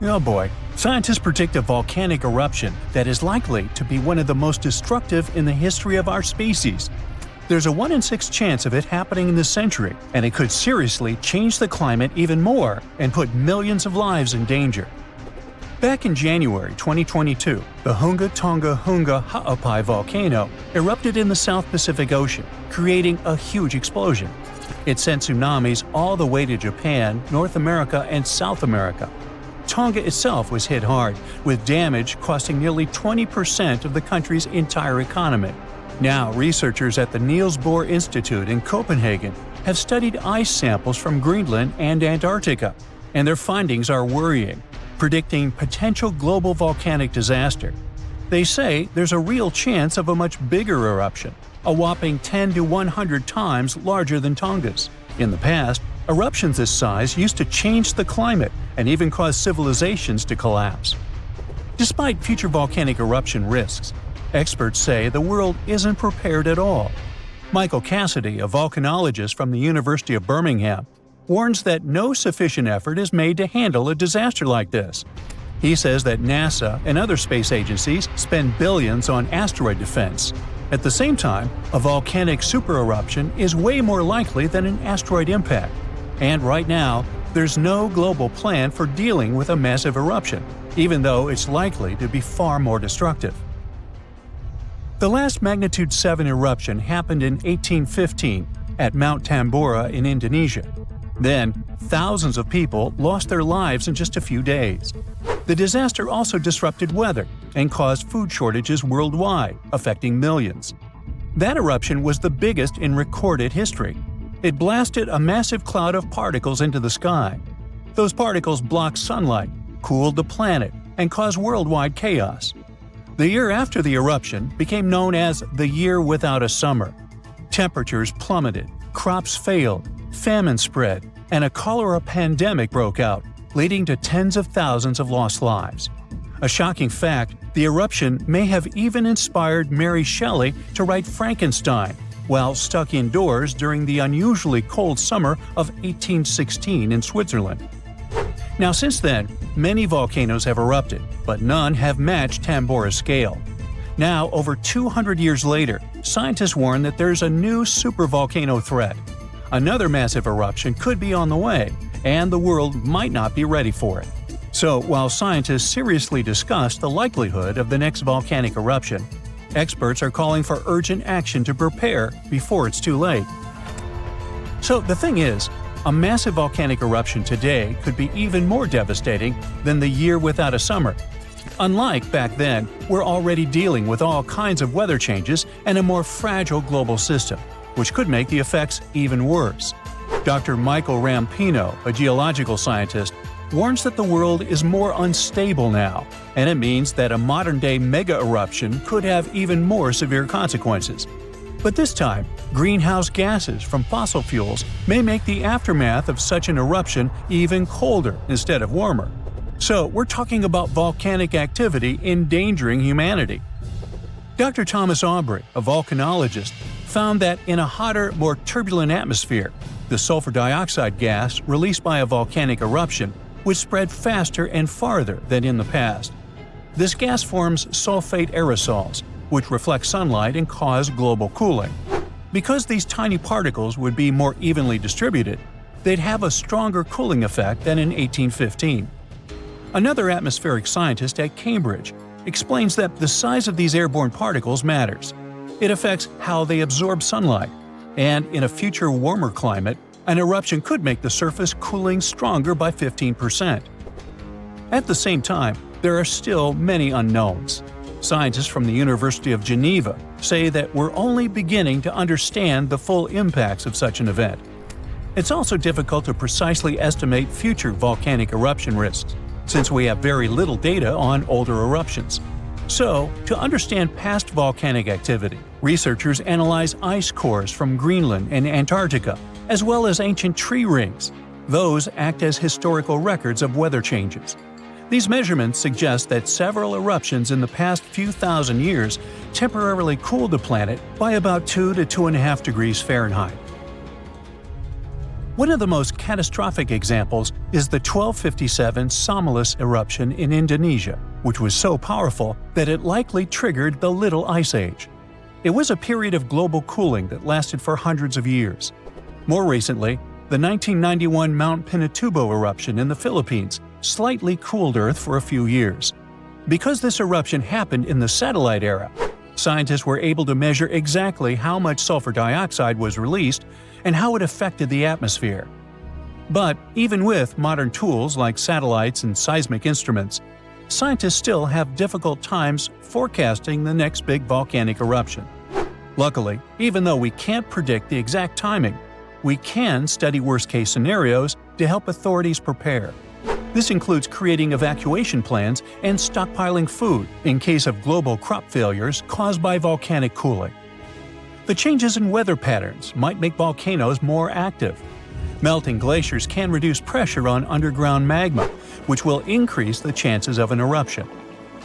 Oh boy, scientists predict a volcanic eruption that is likely to be one of the most destructive in the history of our species. There's a 1 in 6 chance of it happening in this century, and it could seriously change the climate even more and put millions of lives in danger. Back in January 2022, the Hunga Tonga Hunga Ha'apai volcano erupted in the South Pacific Ocean, creating a huge explosion. It sent tsunamis all the way to Japan, North America, and South America. Tonga itself was hit hard, with damage costing nearly 20% of the country's entire economy. Now, researchers at the Niels Bohr Institute in Copenhagen have studied ice samples from Greenland and Antarctica, and their findings are worrying, predicting potential global volcanic disaster. They say there's a real chance of a much bigger eruption, a whopping 10 to 100 times larger than Tonga's. In the past, eruptions this size used to change the climate and even cause civilizations to collapse. Despite future volcanic eruption risks, experts say the world isn't prepared at all. Michael Cassidy, a volcanologist from the University of Birmingham, warns that no sufficient effort is made to handle a disaster like this. He says that NASA and other space agencies spend billions on asteroid defense. At the same time, a volcanic supereruption is way more likely than an asteroid impact. And right now, there's no global plan for dealing with a massive eruption, even though it's likely to be far more destructive. The last magnitude 7 eruption happened in 1815 at Mount Tambora in Indonesia. Then, thousands of people lost their lives in just a few days. The disaster also disrupted weather and caused food shortages worldwide, affecting millions. That eruption was the biggest in recorded history. It blasted a massive cloud of particles into the sky. Those particles blocked sunlight, cooled the planet, and caused worldwide chaos. The year after the eruption became known as the Year Without a Summer. Temperatures plummeted, crops failed, famine spread, and a cholera pandemic broke out, leading to tens of thousands of lost lives. A shocking fact, the eruption may have even inspired Mary Shelley to write Frankenstein while stuck indoors during the unusually cold summer of 1816 in Switzerland. Now, since then, many volcanoes have erupted, but none have matched Tambora's scale. Now, over 200 years later, scientists warn that there's a new supervolcano threat. Another massive eruption could be on the way, and the world might not be ready for it. So, while scientists seriously discuss the likelihood of the next volcanic eruption, experts are calling for urgent action to prepare before it's too late. So the thing is, a massive volcanic eruption today could be even more devastating than the Year Without a Summer. Unlike back then, we're already dealing with all kinds of weather changes and a more fragile global system, which could make the effects even worse. Dr. Michael Rampino, a geological scientist, warns that the world is more unstable now, and it means that a modern-day mega-eruption could have even more severe consequences. But this time, greenhouse gases from fossil fuels may make the aftermath of such an eruption even colder instead of warmer. So we're talking about volcanic activity endangering humanity. Dr. Thomas Aubrey, a volcanologist, found that in a hotter, more turbulent atmosphere, the sulfur dioxide gas released by a volcanic eruption would spread faster and farther than in the past. This gas forms sulfate aerosols, which reflect sunlight and cause global cooling. Because these tiny particles would be more evenly distributed, they'd have a stronger cooling effect than in 1815. Another atmospheric scientist at Cambridge explains that the size of these airborne particles matters. It affects how they absorb sunlight, and in a future warmer climate, an eruption could make the surface cooling stronger by 15%. At the same time, there are still many unknowns. Scientists from the University of Geneva say that we're only beginning to understand the full impacts of such an event. It's also difficult to precisely estimate future volcanic eruption risks, since we have very little data on older eruptions. So, to understand past volcanic activity, researchers analyze ice cores from Greenland and Antarctica, as well as ancient tree rings. Those act as historical records of weather changes. These measurements suggest that several eruptions in the past few thousand years temporarily cooled the planet by about 2 to 2.5 degrees Fahrenheit. One of the most catastrophic examples is the 1257 Somalis eruption in Indonesia, which was so powerful that it likely triggered the Little Ice Age. It was a period of global cooling that lasted for hundreds of years. More recently, the 1991 Mount Pinatubo eruption in the Philippines slightly cooled Earth for a few years. Because this eruption happened in the satellite era, scientists were able to measure exactly how much sulfur dioxide was released and how it affected the atmosphere. But even with modern tools like satellites and seismic instruments, scientists still have difficult times forecasting the next big volcanic eruption. Luckily, even though we can't predict the exact timing, we can study worst-case scenarios to help authorities prepare. This includes creating evacuation plans and stockpiling food in case of global crop failures caused by volcanic cooling. The changes in weather patterns might make volcanoes more active. Melting glaciers can reduce pressure on underground magma, which will increase the chances of an eruption.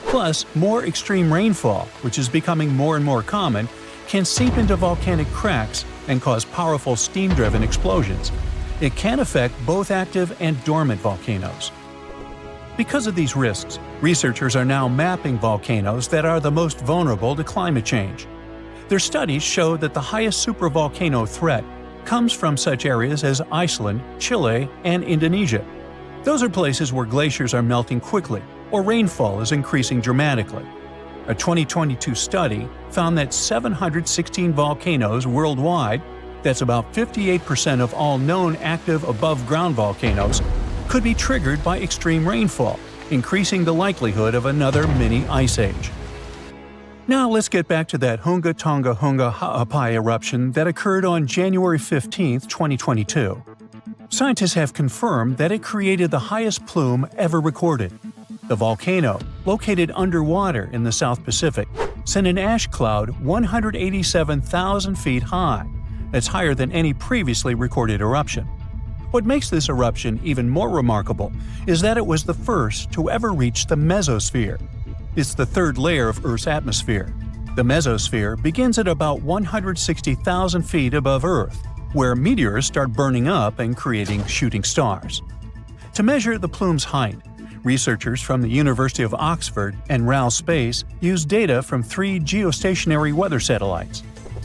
Plus, more extreme rainfall, which is becoming more and more common, can seep into volcanic cracks and cause powerful steam-driven explosions. It can affect both active and dormant volcanoes. Because of these risks, researchers are now mapping volcanoes that are the most vulnerable to climate change. Their studies show that the highest supervolcano threat comes from such areas as Iceland, Chile, and Indonesia. Those are places where glaciers are melting quickly or rainfall is increasing dramatically. A 2022 study found that 716 volcanoes worldwide, that's about 58% of all known active above-ground volcanoes, could be triggered by extreme rainfall, increasing the likelihood of another mini ice age. Now let's get back to that Hunga Tonga Hunga Ha'apai eruption that occurred on January 15, 2022. Scientists have confirmed that it created the highest plume ever recorded. The volcano, located underwater in the South Pacific, sent an ash cloud 187,000 feet high. That's higher than any previously recorded eruption. What makes this eruption even more remarkable is that it was the first to ever reach the mesosphere. It's the third layer of Earth's atmosphere. The mesosphere begins at about 160,000 feet above Earth, where meteors start burning up and creating shooting stars. To measure the plume's height, researchers from the University of Oxford and RAL Space used data from 3 geostationary weather satellites.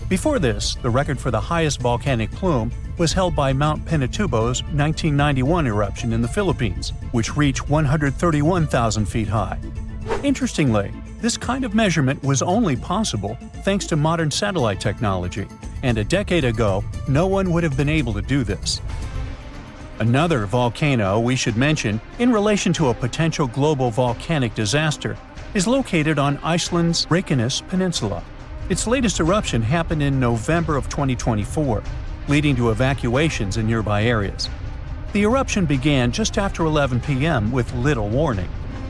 Before this, the record for the highest volcanic plume was held by Mount Pinatubo's 1991 eruption in the Philippines, which reached 131,000 feet high. Interestingly, this kind of measurement was only possible thanks to modern satellite technology, and a decade ago, no one would have been able to do this. Another volcano we should mention in relation to a potential global volcanic disaster is located on Iceland's Reykjanes Peninsula. Its latest eruption happened in November of 2024, leading to evacuations in nearby areas. The eruption began just after 11 p.m. with little warning.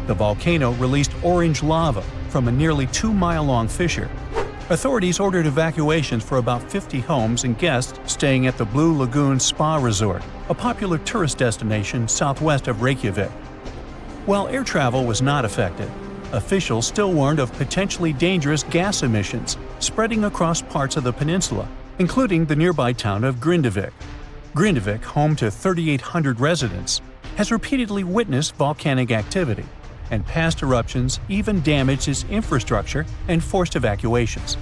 The volcano released orange lava from a nearly 2-mile-long fissure. Authorities ordered evacuations for about 50 homes and guests staying at the Blue Lagoon Spa Resort, a popular tourist destination southwest of Reykjavik. While air travel was not affected, officials still warned of potentially dangerous gas emissions spreading across parts of the peninsula, including the nearby town of Grindavik. Grindavik, home to 3,800 residents, has repeatedly witnessed volcanic activity, and past eruptions even damaged its infrastructure and forced evacuations.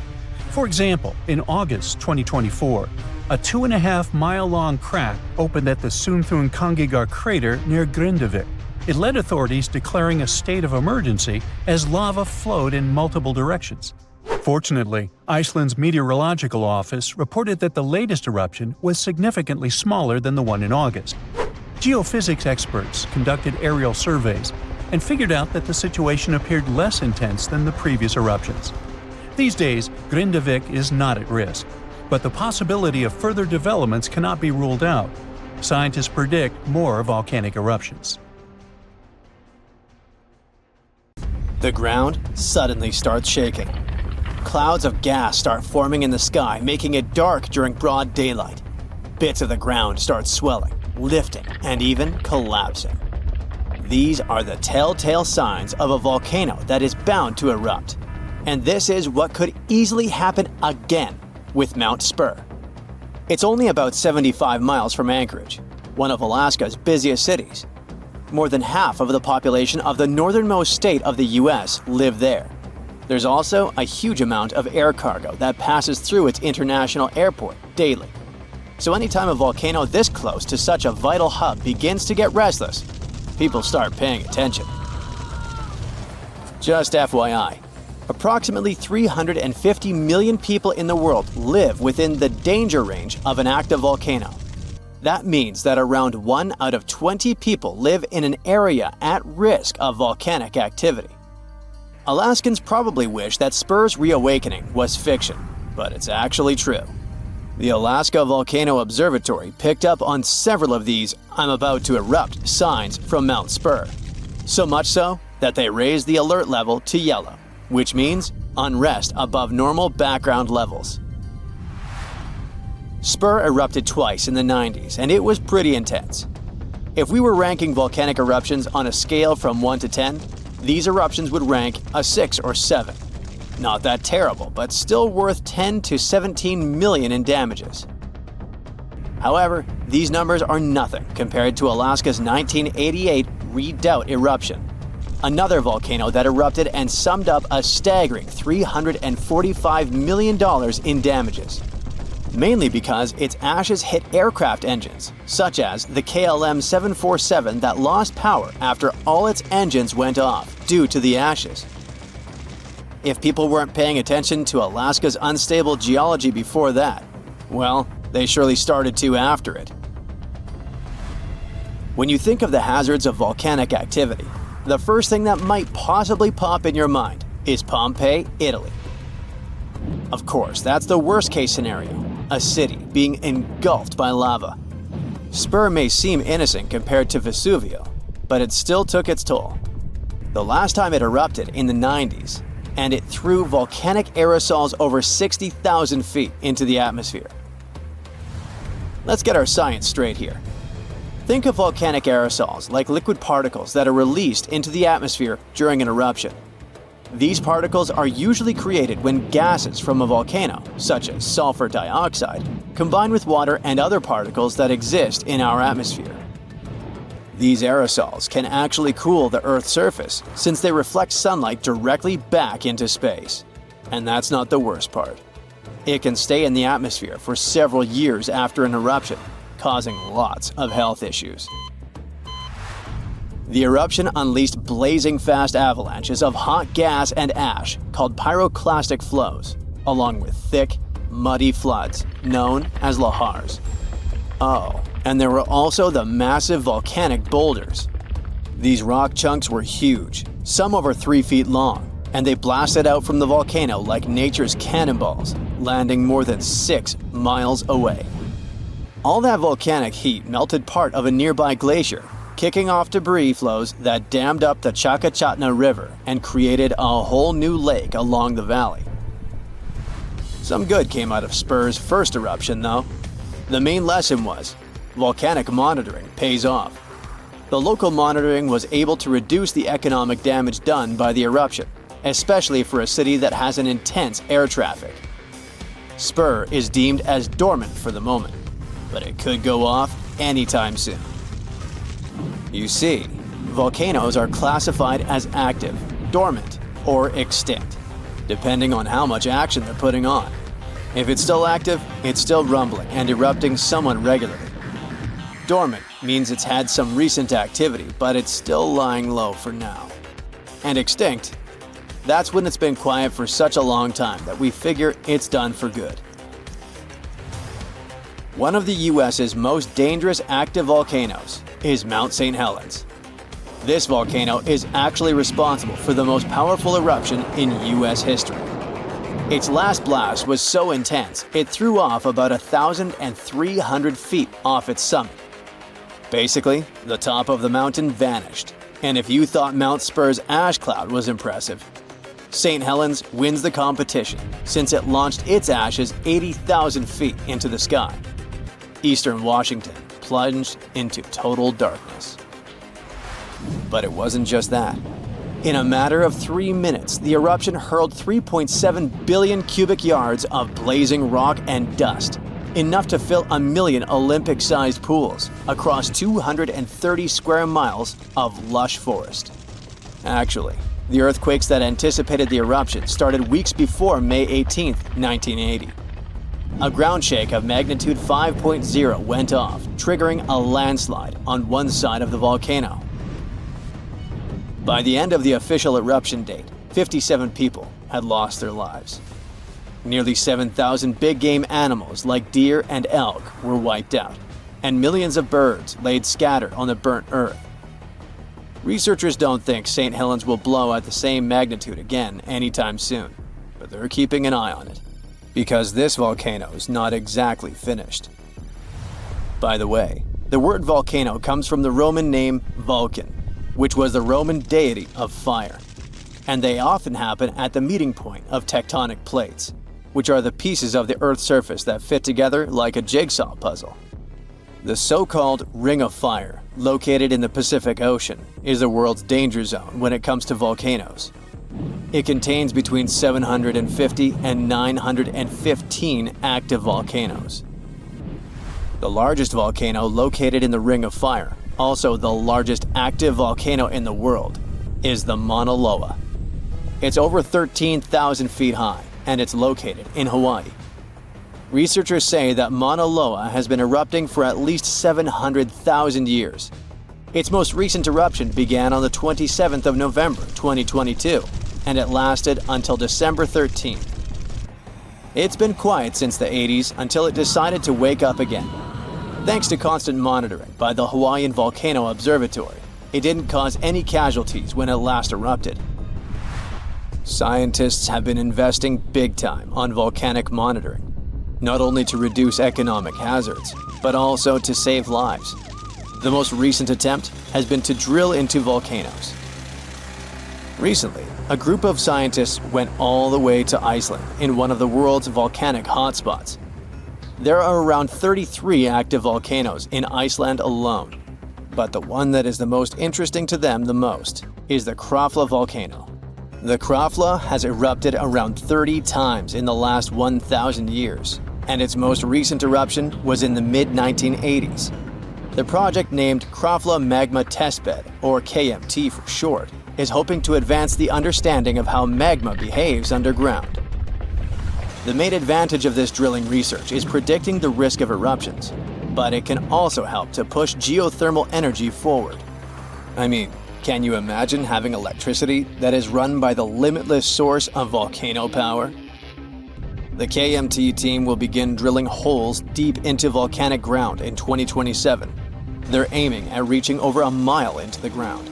For example, in August 2024, a 2.5-mile-long crack opened at the Sunthunkangigar crater near Grindavik. It led authorities declaring a state of emergency as lava flowed in multiple directions. Fortunately, Iceland's meteorological office reported that the latest eruption was significantly smaller than the one in August. Geophysics experts conducted aerial surveys and figured out that the situation appeared less intense than the previous eruptions. These days, Grindavik is not at risk, but the possibility of further developments cannot be ruled out. Scientists predict more volcanic eruptions. The ground suddenly starts shaking. Clouds of gas start forming in the sky, making it dark during broad daylight. Bits of the ground start swelling, lifting, and even collapsing. These are the telltale signs of a volcano that is bound to erupt. And this is what could easily happen again with Mount Spur. It's only about 75 miles from Anchorage, one of Alaska's busiest cities. More than half of the population of the northernmost state of the US live there. There's also a huge amount of air cargo that passes through its international airport daily. So anytime a volcano this close to such a vital hub begins to get restless, people start paying attention. Just FYI, approximately 350 million people in the world live within the danger range of an active volcano. That means that around 1 out of 20 people live in an area at risk of volcanic activity. Alaskans probably wish that Spur's reawakening was fiction, but it's actually true. The Alaska Volcano Observatory picked up on several of these "I'm about to erupt" signs from Mount Spur. So much so that they raised the alert level to yellow, which means unrest above normal background levels. Spur erupted twice in the 90s, and it was pretty intense. If we were ranking volcanic eruptions on a scale from 1 to 10, these eruptions would rank a 6 or 7. Not that terrible, but still worth 10 to 17 million in damages. However, these numbers are nothing compared to Alaska's 1988 Redoubt eruption, another volcano that erupted and summed up a staggering $345 million in damages. Mainly because its ashes hit aircraft engines, such as the KLM 747 that lost power after all its engines went off due to the ashes. If people weren't paying attention to Alaska's unstable geology before that, well, they surely started to after it. When you think of the hazards of volcanic activity, the first thing that might possibly pop in your mind is Pompeii, Italy. Of course, that's the worst-case scenario, a city being engulfed by lava. Spur may seem innocent compared to Vesuvius, but it still took its toll. The last time it erupted in the 90s, and it threw volcanic aerosols over 60,000 feet into the atmosphere. Let's get our science straight here. Think of volcanic aerosols like liquid particles that are released into the atmosphere during an eruption. These particles are usually created when gases from a volcano, such as sulfur dioxide, combine with water and other particles that exist in our atmosphere. These aerosols can actually cool the Earth's surface since they reflect sunlight directly back into space. And that's not the worst part. It can stay in the atmosphere for several years after an eruption, causing lots of health issues. The eruption unleashed blazing fast avalanches of hot gas and ash called pyroclastic flows, along with thick, muddy floods known as lahars. Oh, and there were also the massive volcanic boulders. These rock chunks were huge, some over 3 feet long, and they blasted out from the volcano like nature's cannonballs, landing more than 6 miles away. All that volcanic heat melted part of a nearby glacier, kicking off debris flows that dammed up the Chakachatna River and created a whole new lake along the valley. Some good came out of Spur's first eruption, though. The main lesson was, volcanic monitoring pays off. The local monitoring was able to reduce the economic damage done by the eruption, especially for a city that has an intense air traffic. Spur is deemed as dormant for the moment, but it could go off anytime soon. You see, volcanoes are classified as active, dormant, or extinct, depending on how much action they're putting on. If it's still active, it's still rumbling and erupting somewhat regularly. Dormant means it's had some recent activity, but it's still lying low for now. And extinct, that's when it's been quiet for such a long time that we figure it's done for good. One of the US's most dangerous active volcanoes is Mount St. Helens. This volcano is actually responsible for the most powerful eruption in US history. Its last blast was so intense, it threw off about 1,300 feet off its summit. Basically, the top of the mountain vanished, and if you thought Mount Spur's ash cloud was impressive, St. Helens wins the competition since it launched its ashes 80,000 feet into the sky. Eastern Washington plunged into total darkness. But it wasn't just that. In a matter of 3 minutes, the eruption hurled 3.7 billion cubic yards of blazing rock and dust, enough to fill 1 million Olympic-sized pools across 230 square miles of lush forest. Actually, the earthquakes that anticipated the eruption started weeks before May 18, 1980. A ground shake of magnitude 5.0 went off, triggering a landslide on one side of the volcano. By the end of the official eruption date, 57 people had lost their lives. Nearly 7,000 big-game animals like deer and elk were wiped out, and millions of birds laid scattered on the burnt earth. Researchers don't think St. Helens will blow at the same magnitude again anytime soon, but they're keeping an eye on it, because this volcano is not exactly finished. By the way, the word volcano comes from the Roman name Vulcan, which was the Roman deity of fire, and they often happen at the meeting point of tectonic plates, which are the pieces of the Earth's surface that fit together like a jigsaw puzzle. The so-called Ring of Fire, located in the Pacific Ocean, is the world's danger zone when it comes to volcanoes. It contains between 750 and 915 active volcanoes. The largest volcano located in the Ring of Fire, also the largest active volcano in the world, is the Mauna Loa. It's over 13,000 feet high, and it's located in Hawaii. Researchers say that Mauna Loa has been erupting for at least 700,000 years. Its most recent eruption began on the 27th of November 2022, and it lasted until December 13th. It's been quiet since the 80s until it decided to wake up again. Thanks to constant monitoring by the Hawaiian Volcano Observatory, it didn't cause any casualties when it last erupted. Scientists have been investing big time on volcanic monitoring, not only to reduce economic hazards, but also to save lives. The most recent attempt has been to drill into volcanoes. Recently, a group of scientists went all the way to Iceland in one of the world's volcanic hotspots. There are around 33 active volcanoes in Iceland alone, but the one that is the most interesting to them the most is the Katla volcano. The Katla has erupted around 30 times in the last 1,000 years, and its most recent eruption was in the mid-1980s. The project named Katla Magma Testbed, or KMT for short, is hoping to advance the understanding of how magma behaves underground. The main advantage of this drilling research is predicting the risk of eruptions, but it can also help to push geothermal energy forward. I mean, can you imagine having electricity that is run by the limitless source of volcano power? The KMT team will begin drilling holes deep into volcanic ground in 2027. They're aiming at reaching over a mile into the ground.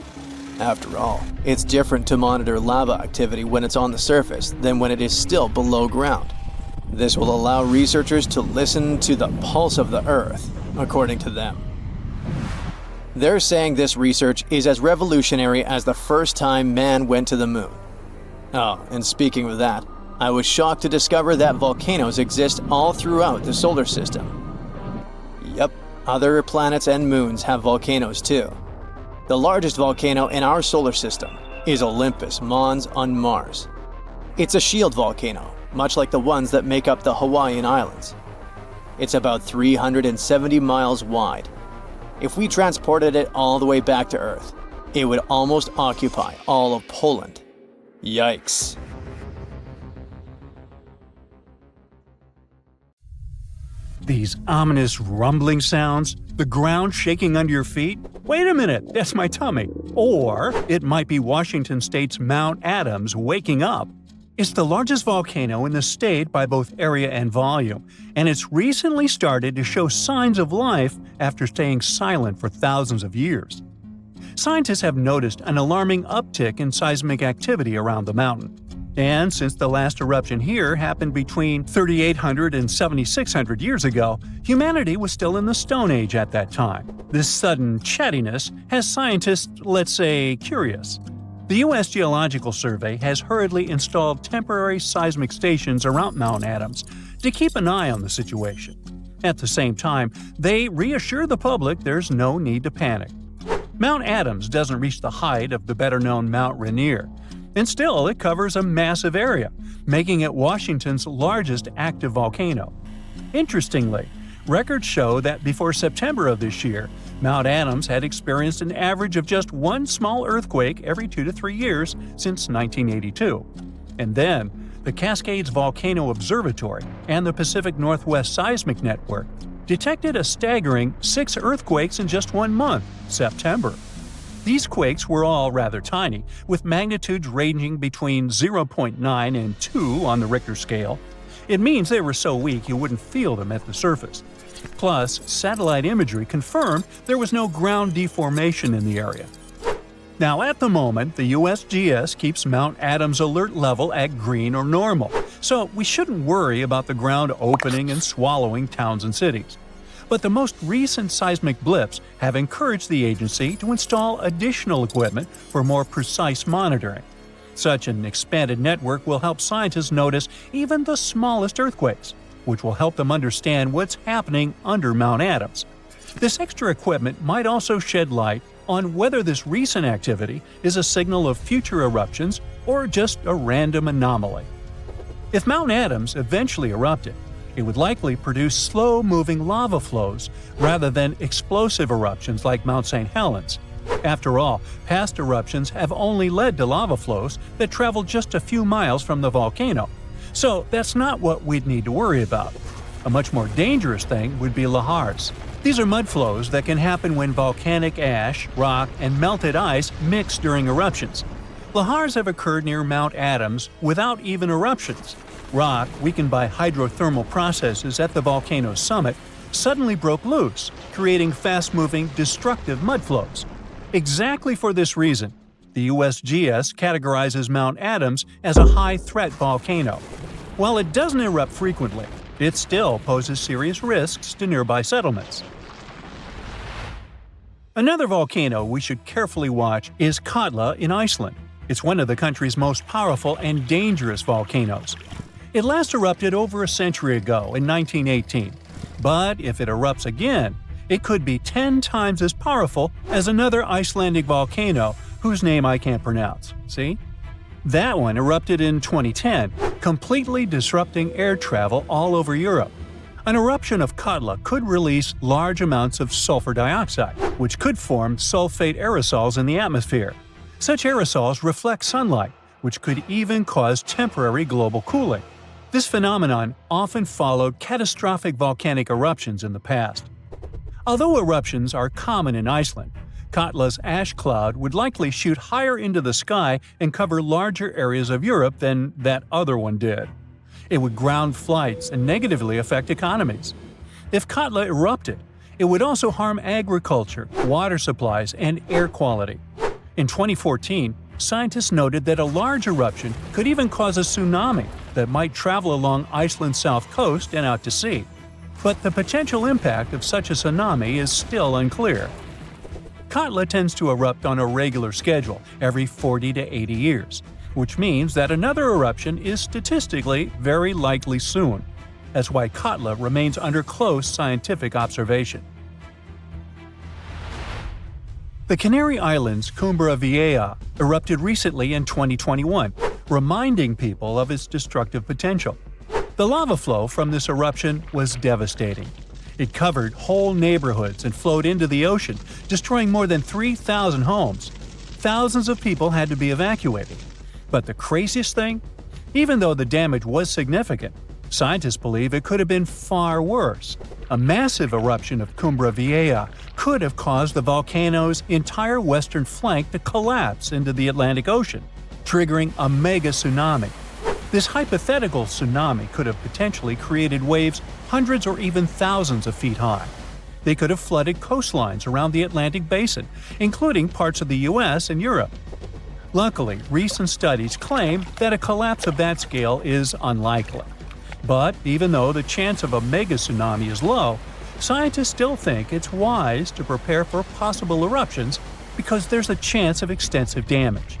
After all, it's different to monitor lava activity when it's on the surface than when it is still below ground. This will allow researchers to listen to the pulse of the Earth, according to them. They're saying this research is as revolutionary as the first time man went to the moon. Oh, and speaking of that, I was shocked to discover that volcanoes exist all throughout the solar system. Yep, other planets and moons have volcanoes too. The largest volcano in our solar system is Olympus Mons on Mars. It's a shield volcano, much like the ones that make up the Hawaiian Islands. It's about 370 miles wide. If we transported it all the way back to Earth, it would almost occupy all of Poland. Yikes. These ominous rumbling sounds, the ground shaking under your feet. Wait a minute, that's my tummy. Or it might be Washington State's Mount Adams waking up. It's the largest volcano in the state by both area and volume, and it's recently started to show signs of life after staying silent for thousands of years. Scientists have noticed an alarming uptick in seismic activity around the mountain. And since the last eruption here happened between 3,800 and 7,600 years ago, humanity was still in the Stone Age at that time. This sudden chattiness has scientists, let's say, curious. The U.S. Geological Survey has hurriedly installed temporary seismic stations around Mount Adams to keep an eye on the situation. At the same time, they reassure the public there's no need to panic. Mount Adams doesn't reach the height of the better-known Mount Rainier, and still it covers a massive area, making it Washington's largest active volcano. Interestingly, records show that before September of this year, Mount Adams had experienced an average of just one small earthquake every 2 to 3 years since 1982. And then, the Cascades Volcano Observatory and the Pacific Northwest Seismic Network detected a staggering 6 earthquakes in just 1 month, September. These quakes were all rather tiny, with magnitudes ranging between 0.9 and 2 on the Richter scale. It means they were so weak you wouldn't feel them at the surface. Plus, satellite imagery confirmed there was no ground deformation in the area. Now, at the moment, the USGS keeps Mount Adams alert level at green or normal, so we shouldn't worry about the ground opening and swallowing towns and cities. But the most recent seismic blips have encouraged the agency to install additional equipment for more precise monitoring. Such an expanded network will help scientists notice even the smallest earthquakes, which will help them understand what's happening under Mount Adams. This extra equipment might also shed light on whether this recent activity is a signal of future eruptions or just a random anomaly. If Mount Adams eventually erupted, it would likely produce slow-moving lava flows rather than explosive eruptions like Mount St. Helens. After all, past eruptions have only led to lava flows that travel just a few miles from the volcano. So that's not what we'd need to worry about. A much more dangerous thing would be lahars. These are mud flows that can happen when volcanic ash, rock, and melted ice mix during eruptions. Lahars have occurred near Mount Adams without even eruptions. Rock, weakened by hydrothermal processes at the volcano's summit, suddenly broke loose, creating fast-moving, destructive mud flows. Exactly for this reason, the USGS categorizes Mount Adams as a high-threat volcano. While it doesn't erupt frequently, it still poses serious risks to nearby settlements. Another volcano we should carefully watch is Katla in Iceland. It's one of the country's most powerful and dangerous volcanoes. It last erupted over a century ago in 1918, but if it erupts again, it could be 10 times as powerful as another Icelandic volcano whose name I can't pronounce. See? That one erupted in 2010, completely disrupting air travel all over Europe. An eruption of Katla could release large amounts of sulfur dioxide, which could form sulfate aerosols in the atmosphere. Such aerosols reflect sunlight, which could even cause temporary global cooling. This phenomenon often followed catastrophic volcanic eruptions in the past. Although eruptions are common in Iceland, Katla's ash cloud would likely shoot higher into the sky and cover larger areas of Europe than that other one did. It would ground flights and negatively affect economies. If Katla erupted, it would also harm agriculture, water supplies, and air quality. In 2014, scientists noted that a large eruption could even cause a tsunami that might travel along Iceland's south coast and out to sea. But the potential impact of such a tsunami is still unclear. Katla tends to erupt on a regular schedule every 40 to 80 years, which means that another eruption is statistically very likely soon. That's why Katla remains under close scientific observation. The Canary Islands' Cumbre Vieja erupted recently in 2021, reminding people of its destructive potential. The lava flow from this eruption was devastating. It covered whole neighborhoods and flowed into the ocean, destroying more than 3,000 homes. Thousands of people had to be evacuated. But the craziest thing? Even though the damage was significant, scientists believe it could have been far worse. A massive eruption of Cumbre Vieja could have caused the volcano's entire western flank to collapse into the Atlantic Ocean, triggering a mega tsunami. This hypothetical tsunami could have potentially created waves hundreds or even thousands of feet high. They could have flooded coastlines around the Atlantic basin, including parts of the US and Europe. Luckily, recent studies claim that a collapse of that scale is unlikely. But even though the chance of a mega tsunami is low, scientists still think it's wise to prepare for possible eruptions because there's a chance of extensive damage.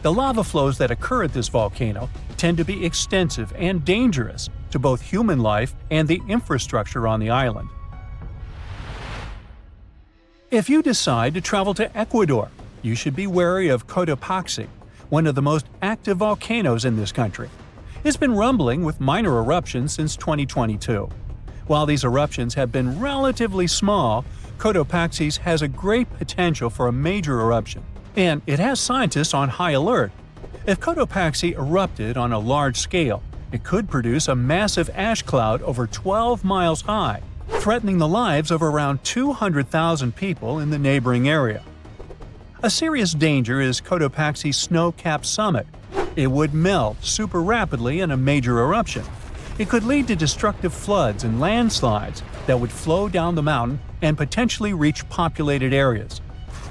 The lava flows that occur at this volcano tend to be extensive and dangerous to both human life and the infrastructure on the island. If you decide to travel to Ecuador, you should be wary of Cotopaxi, one of the most active volcanoes in this country. It's been rumbling with minor eruptions since 2022. While these eruptions have been relatively small, Cotopaxi has a great potential for a major eruption, and it has scientists on high alert. If Cotopaxi erupted on a large scale, it could produce a massive ash cloud over 12 miles high, threatening the lives of around 200,000 people in the neighboring area. A serious danger is Cotopaxi's snow-capped summit. It would melt super rapidly in a major eruption. It could lead to destructive floods and landslides that would flow down the mountain and potentially reach populated areas.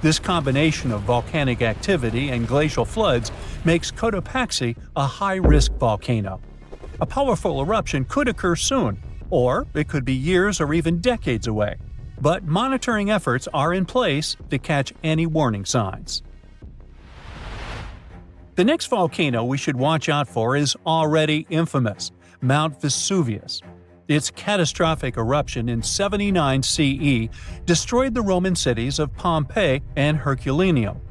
This combination of volcanic activity and glacial floods makes Cotopaxi a high-risk volcano. A powerful eruption could occur soon, or it could be years or even decades away. But monitoring efforts are in place to catch any warning signs. The next volcano we should watch out for is already infamous, Mount Vesuvius. Its catastrophic eruption in 79 CE destroyed the Roman cities of Pompeii and Herculaneum.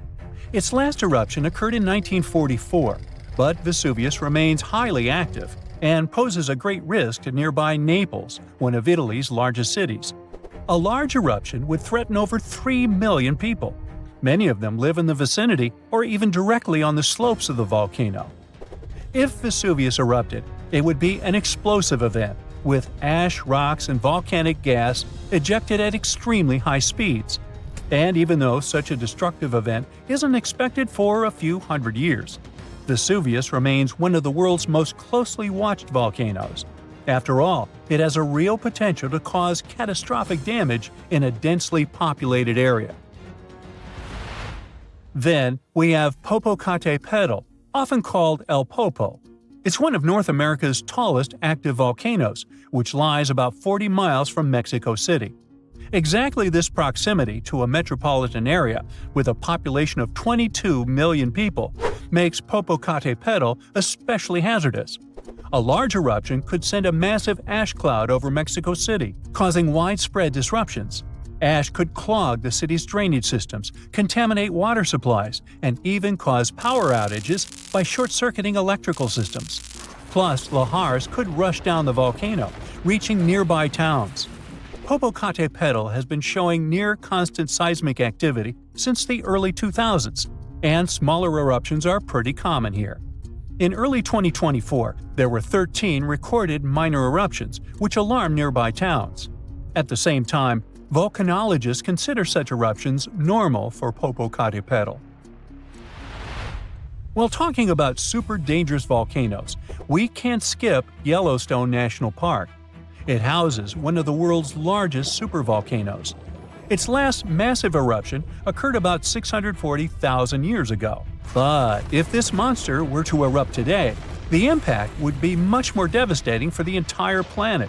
Its last eruption occurred in 1944, but Vesuvius remains highly active and poses a great risk to nearby Naples, one of Italy's largest cities. A large eruption would threaten over 3 million people. Many of them live in the vicinity or even directly on the slopes of the volcano. If Vesuvius erupted, it would be an explosive event, with ash, rocks, and volcanic gas ejected at extremely high speeds. And even though such a destructive event isn't expected for a few hundred years, Vesuvius remains one of the world's most closely watched volcanoes. After all, it has a real potential to cause catastrophic damage in a densely populated area. Then we have Popocatepetl, often called El Popo. It's one of North America's tallest active volcanoes, which lies about 40 miles from Mexico City. Exactly this proximity to a metropolitan area with a population of 22 million people makes Popocatepetl especially hazardous. A large eruption could send a massive ash cloud over Mexico City, causing widespread disruptions. Ash could clog the city's drainage systems, contaminate water supplies, and even cause power outages by short-circuiting electrical systems. Plus, lahars could rush down the volcano, reaching nearby towns. Popocatepetl has been showing near-constant seismic activity since the early 2000s, and smaller eruptions are pretty common here. In early 2024, there were 13 recorded minor eruptions, which alarmed nearby towns. At the same time, volcanologists consider such eruptions normal for Popocatepetl. While talking about super dangerous volcanoes, we can't skip Yellowstone National Park. It houses one of the world's largest supervolcanoes. Its last massive eruption occurred about 640,000 years ago. But if this monster were to erupt today, the impact would be much more devastating for the entire planet.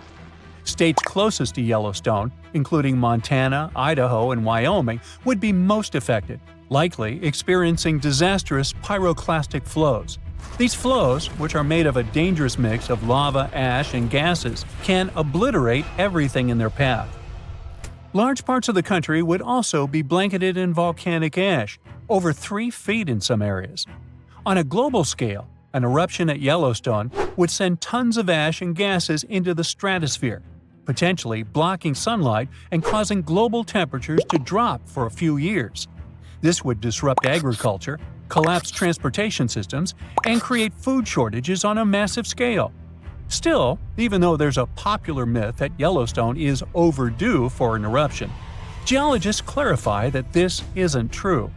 States closest to Yellowstone, including Montana, Idaho, and Wyoming, would be most affected, likely experiencing disastrous pyroclastic flows. These flows, which are made of a dangerous mix of lava, ash, and gases, can obliterate everything in their path. Large parts of the country would also be blanketed in volcanic ash, over 3 feet in some areas. On a global scale, an eruption at Yellowstone would send tons of ash and gases into the stratosphere, potentially blocking sunlight and causing global temperatures to drop for a few years. This would disrupt agriculture, collapse transportation systems, and create food shortages on a massive scale. Still, even though there's a popular myth that Yellowstone is overdue for an eruption, geologists clarify that this isn't true.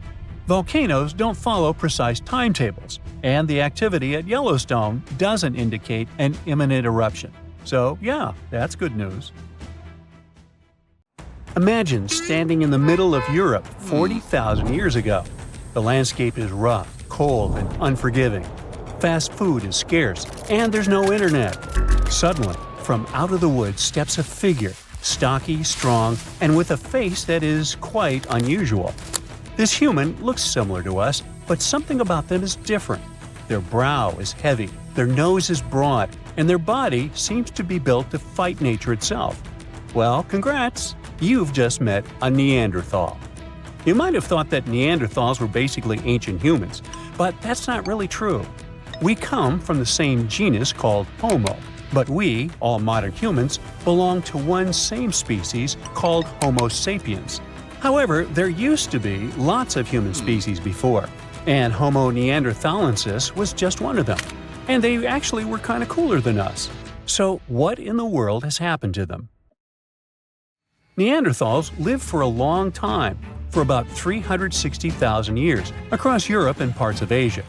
Volcanoes don't follow precise timetables, and the activity at Yellowstone doesn't indicate an imminent eruption. So yeah, that's good news. Imagine standing in the middle of Europe 40,000 years ago. The landscape is rough, cold, and unforgiving. Fast food is scarce, and there's no internet. Suddenly, from out of the woods steps a figure, stocky, strong, and with a face that is quite unusual. This human looks similar to us, but something about them is different. Their brow is heavy, their nose is broad, and their body seems to be built to fight nature itself. Well, congrats! You've just met a Neanderthal. You might have thought that Neanderthals were basically ancient humans, but that's not really true. We come from the same genus called Homo, But we, all modern humans, belong to one same species called Homo sapiens. However, there used to be lots of human species before, and Homo neanderthalensis was just one of them. And they actually were kind of cooler than us. So what in the world has happened to them? Neanderthals lived for a long time, for about 360,000 years, across Europe and parts of Asia.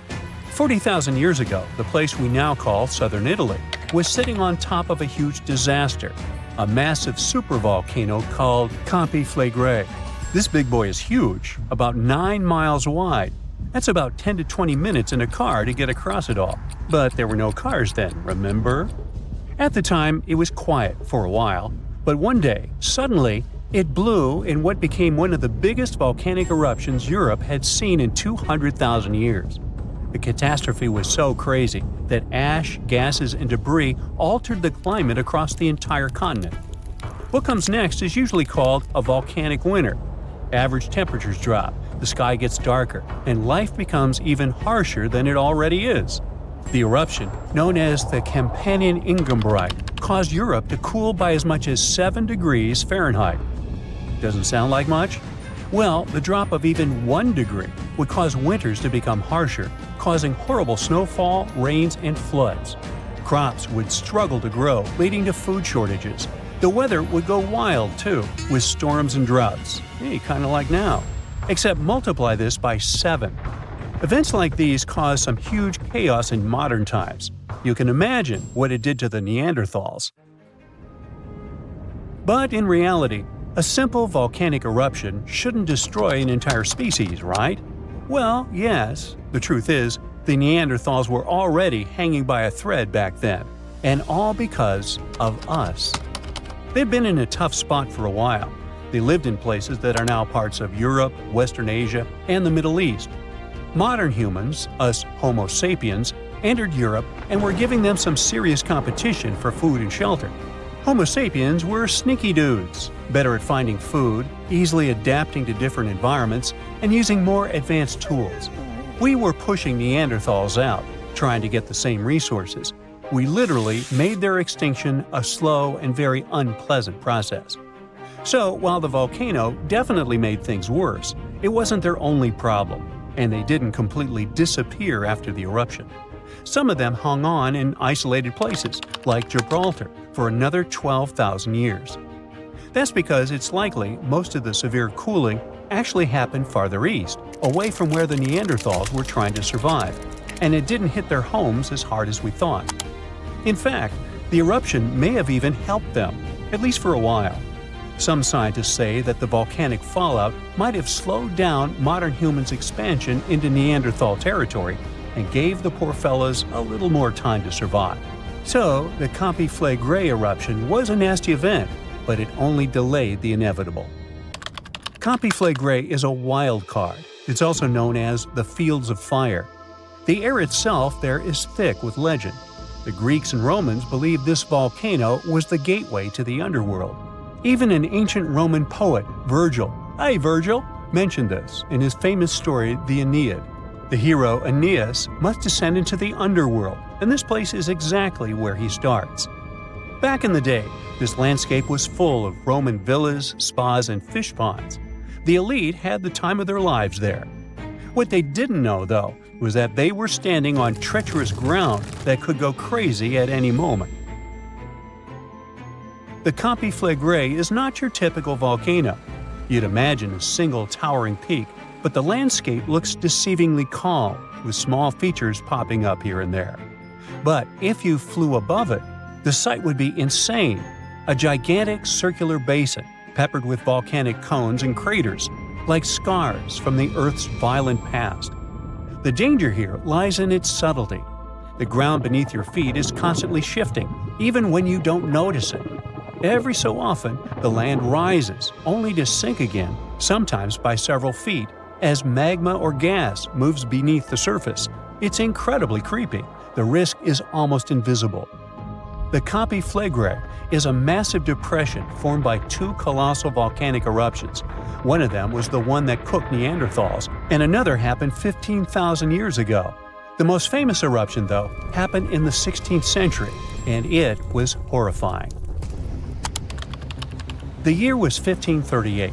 40,000 years ago, the place we now call southern Italy was sitting on top of a huge disaster, a massive supervolcano called Campi Flegrei. This big boy is huge, about 9 miles wide. That's about 10 to 20 minutes in a car to get across it all. But there were no cars then, remember? At the time, it was quiet for a while, but one day, suddenly, it blew in what became one of the biggest volcanic eruptions Europe had seen in 200,000 years. The catastrophe was so crazy that ash, gases, and debris altered the climate across the entire continent. What comes next is usually called a volcanic winter. Average temperatures drop, the sky gets darker, and life becomes even harsher than it already is. The eruption, known as the Campanian Ingembrite, caused Europe to cool by as much as 7 degrees Fahrenheit. Doesn't sound like much? Well, the drop of even 1 degree would cause winters to become harsher, causing horrible snowfall, rains, and floods. Crops would struggle to grow, leading to food shortages. The weather would go wild, too, with storms and droughts. Hey, kind of like now. Except multiply this by 7. Events like these caused some huge chaos in modern times. You can imagine what it did to the Neanderthals. But in reality, a simple volcanic eruption shouldn't destroy an entire species, right? Well, yes. The truth is, the Neanderthals were already hanging by a thread back then, and all because of us. They've been in a tough spot for a while. They lived in places that are now parts of Europe, Western Asia, and the Middle East. Modern humans, us Homo sapiens, entered Europe and were giving them some serious competition for food and shelter. Homo sapiens were sneaky dudes, better at finding food, easily adapting to different environments, and using more advanced tools. We were pushing Neanderthals out, trying to get the same resources. We literally made their extinction a slow and very unpleasant process. So, while the volcano definitely made things worse, it wasn't their only problem, and they didn't completely disappear after the eruption. Some of them hung on in isolated places, like Gibraltar, for another 12,000 years. That's because it's likely most of the severe cooling actually happened farther east, away from where the Neanderthals were trying to survive, and it didn't hit their homes as hard as we thought. In fact, the eruption may have even helped them, at least for a while. Some scientists say that the volcanic fallout might have slowed down modern humans' expansion into Neanderthal territory and gave the poor fellas a little more time to survive. So, the Campi Flegrei eruption was a nasty event, but it only delayed the inevitable. Campi Flegrei is a wild card. It's also known as the Fields of Fire. The air itself there is thick with legend. The Greeks and Romans believed this volcano was the gateway to the underworld. Even an ancient Roman poet, Virgil, mentioned this in his famous story, the Aeneid. The hero Aeneas must descend into the underworld, and this place is exactly where he starts. Back in the day, this landscape was full of Roman villas, spas, and fish ponds. The elite had the time of their lives there. What they didn't know, though, was that they were standing on treacherous ground that could go crazy at any moment. The Campi Flegrei is not your typical volcano. You'd imagine a single towering peak, but the landscape looks deceivingly calm, with small features popping up here and there. But if you flew above it, the sight would be insane. A gigantic circular basin, peppered with volcanic cones and craters, like scars from the Earth's violent past. The danger here lies in its subtlety. The ground beneath your feet is constantly shifting, even when you don't notice it. Every so often, the land rises, only to sink again, sometimes by several feet, as magma or gas moves beneath the surface. It's incredibly creepy. The risk is almost invisible. The Campi Flegrei is a massive depression formed by 2 colossal volcanic eruptions. One of them was the one that cooked Neanderthals, and another happened 15,000 years ago. The most famous eruption, though, happened in the 16th century, and it was horrifying. The year was 1538.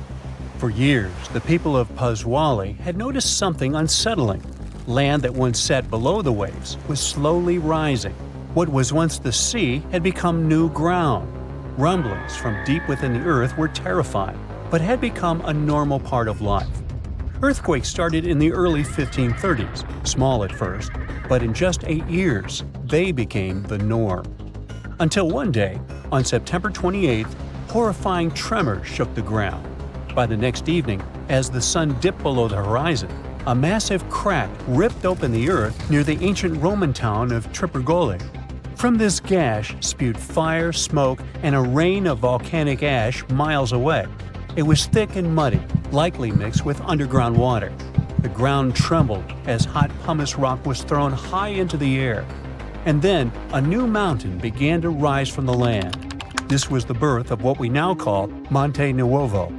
For years, the people of Paswali had noticed something unsettling. Land that once sat below the waves was slowly rising. What was once the sea had become new ground. Rumblings from deep within the earth were terrifying, but had become a normal part of life. Earthquakes started in the early 1530s, small at first, but in just 8 years, they became the norm. Until one day, on September 28th, horrifying tremors shook the ground. By the next evening, as the sun dipped below the horizon, a massive crack ripped open the earth near the ancient Roman town of Tripergoli. From this gash spewed fire, smoke, and a rain of volcanic ash miles away. It was thick and muddy, likely mixed with underground water. The ground trembled as hot pumice rock was thrown high into the air. And then a new mountain began to rise from the land. This was the birth of what we now call Monte Nuovo.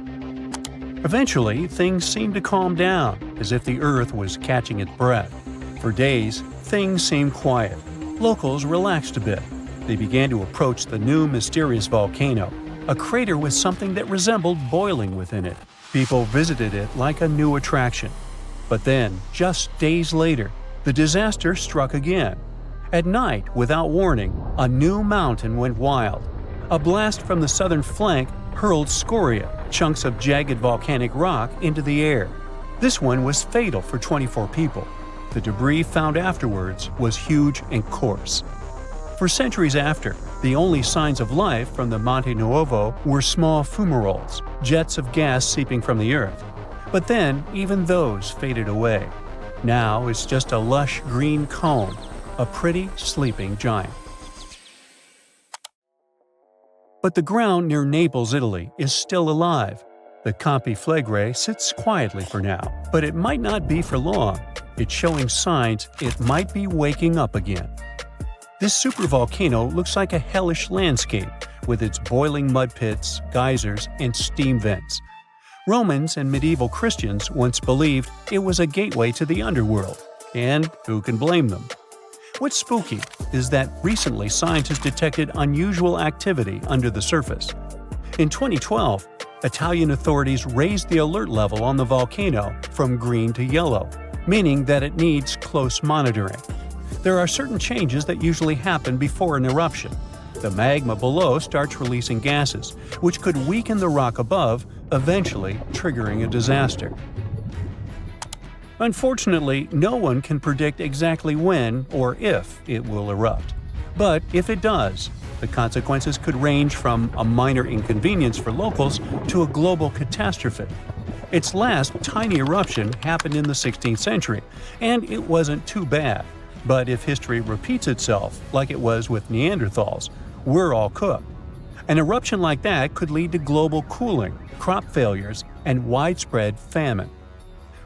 Eventually, things seemed to calm down, as if the earth was catching its breath. For days, things seemed quiet. Locals relaxed a bit. They began to approach the new mysterious volcano, a crater with something that resembled boiling within it. People visited it like a new attraction. But then, just days later, the disaster struck again. At night, without warning, a new mountain went wild. A blast from the southern flank hurled scoria, chunks of jagged volcanic rock, into the air. This one was fatal for 24 people. The debris found afterwards was huge and coarse. For centuries after, the only signs of life from the Monte Nuovo were small fumaroles, jets of gas seeping from the earth. But then, even those faded away. Now it's just a lush green cone, a pretty sleeping giant. But the ground near Naples, Italy, is still alive. The Campi Flegrei sits quietly for now, but it might not be for long. It's showing signs it might be waking up again. This supervolcano looks like a hellish landscape, with its boiling mud pits, geysers, and steam vents. Romans and medieval Christians once believed it was a gateway to the underworld, and who can blame them? What's spooky is that recently scientists detected unusual activity under the surface. In 2012, Italian authorities raised the alert level on the volcano from green to yellow, meaning that it needs close monitoring. There are certain changes that usually happen before an eruption. The magma below starts releasing gases, which could weaken the rock above, eventually triggering a disaster. Unfortunately, no one can predict exactly when or if it will erupt. But if it does, the consequences could range from a minor inconvenience for locals to a global catastrophe. Its last tiny eruption happened in the 16th century, and it wasn't too bad. But if history repeats itself, like it was with Neanderthals, we're all cooked. An eruption like that could lead to global cooling, crop failures, and widespread famine.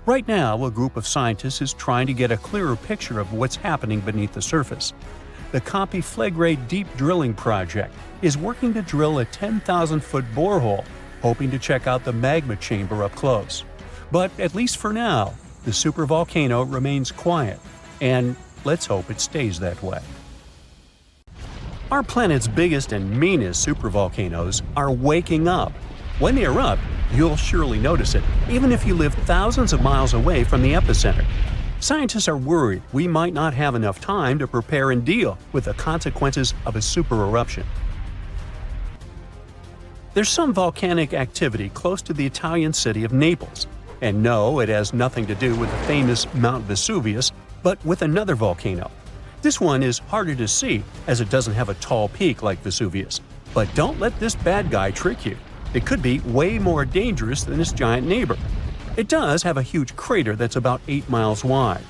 Right now, a group of scientists is trying to get a clearer picture of what's happening beneath the surface. The Campi Flegrei Deep Drilling Project is working to drill a 10,000-foot borehole, hoping to check out the magma chamber up close. But at least for now, the supervolcano remains quiet, and let's hope it stays that way. Our planet's biggest and meanest supervolcanoes are waking up. When they erupt, you'll surely notice it, even if you live thousands of miles away from the epicenter. Scientists are worried we might not have enough time to prepare and deal with the consequences of a super eruption. There's some volcanic activity close to the Italian city of Naples. And no, it has nothing to do with the famous Mount Vesuvius, but with another volcano. This one is harder to see as it doesn't have a tall peak like Vesuvius. But don't let this bad guy trick you. It could be way more dangerous than its giant neighbor. It does have a huge crater that's about 8 miles wide.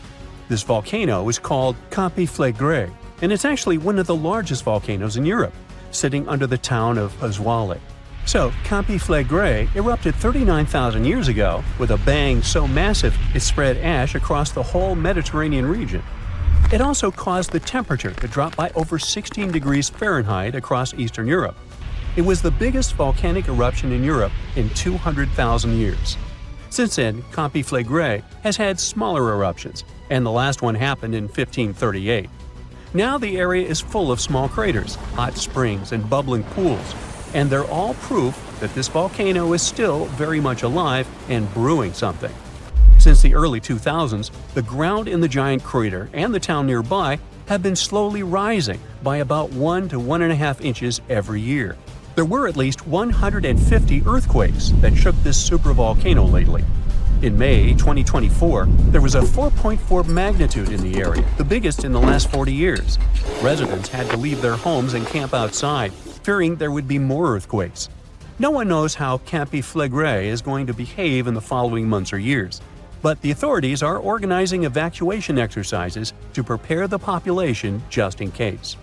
This volcano is called Campi Flegrei, and it's actually one of the largest volcanoes in Europe, sitting under the town of Paswali. So, Campi Flegrei erupted 39,000 years ago with a bang so massive it spread ash across the whole Mediterranean region. It also caused the temperature to drop by over 16 degrees Fahrenheit across Eastern Europe. It was the biggest volcanic eruption in Europe in 200,000 years. Since then, Campi Flegrei has had smaller eruptions, and the last one happened in 1538. Now the area is full of small craters, hot springs, and bubbling pools, and they're all proof that this volcano is still very much alive and brewing something. Since the early 2000s, the ground in the giant crater and the town nearby have been slowly rising by about 1 to 1.5 inches every year. There were at least 150 earthquakes that shook this supervolcano lately. In May 2024, there was a 4.4 magnitude in the area, the biggest in the last 40 years. Residents had to leave their homes and camp outside, fearing there would be more earthquakes. No one knows how Campi Flegrei is going to behave in the following months or years, but the authorities are organizing evacuation exercises to prepare the population just in case.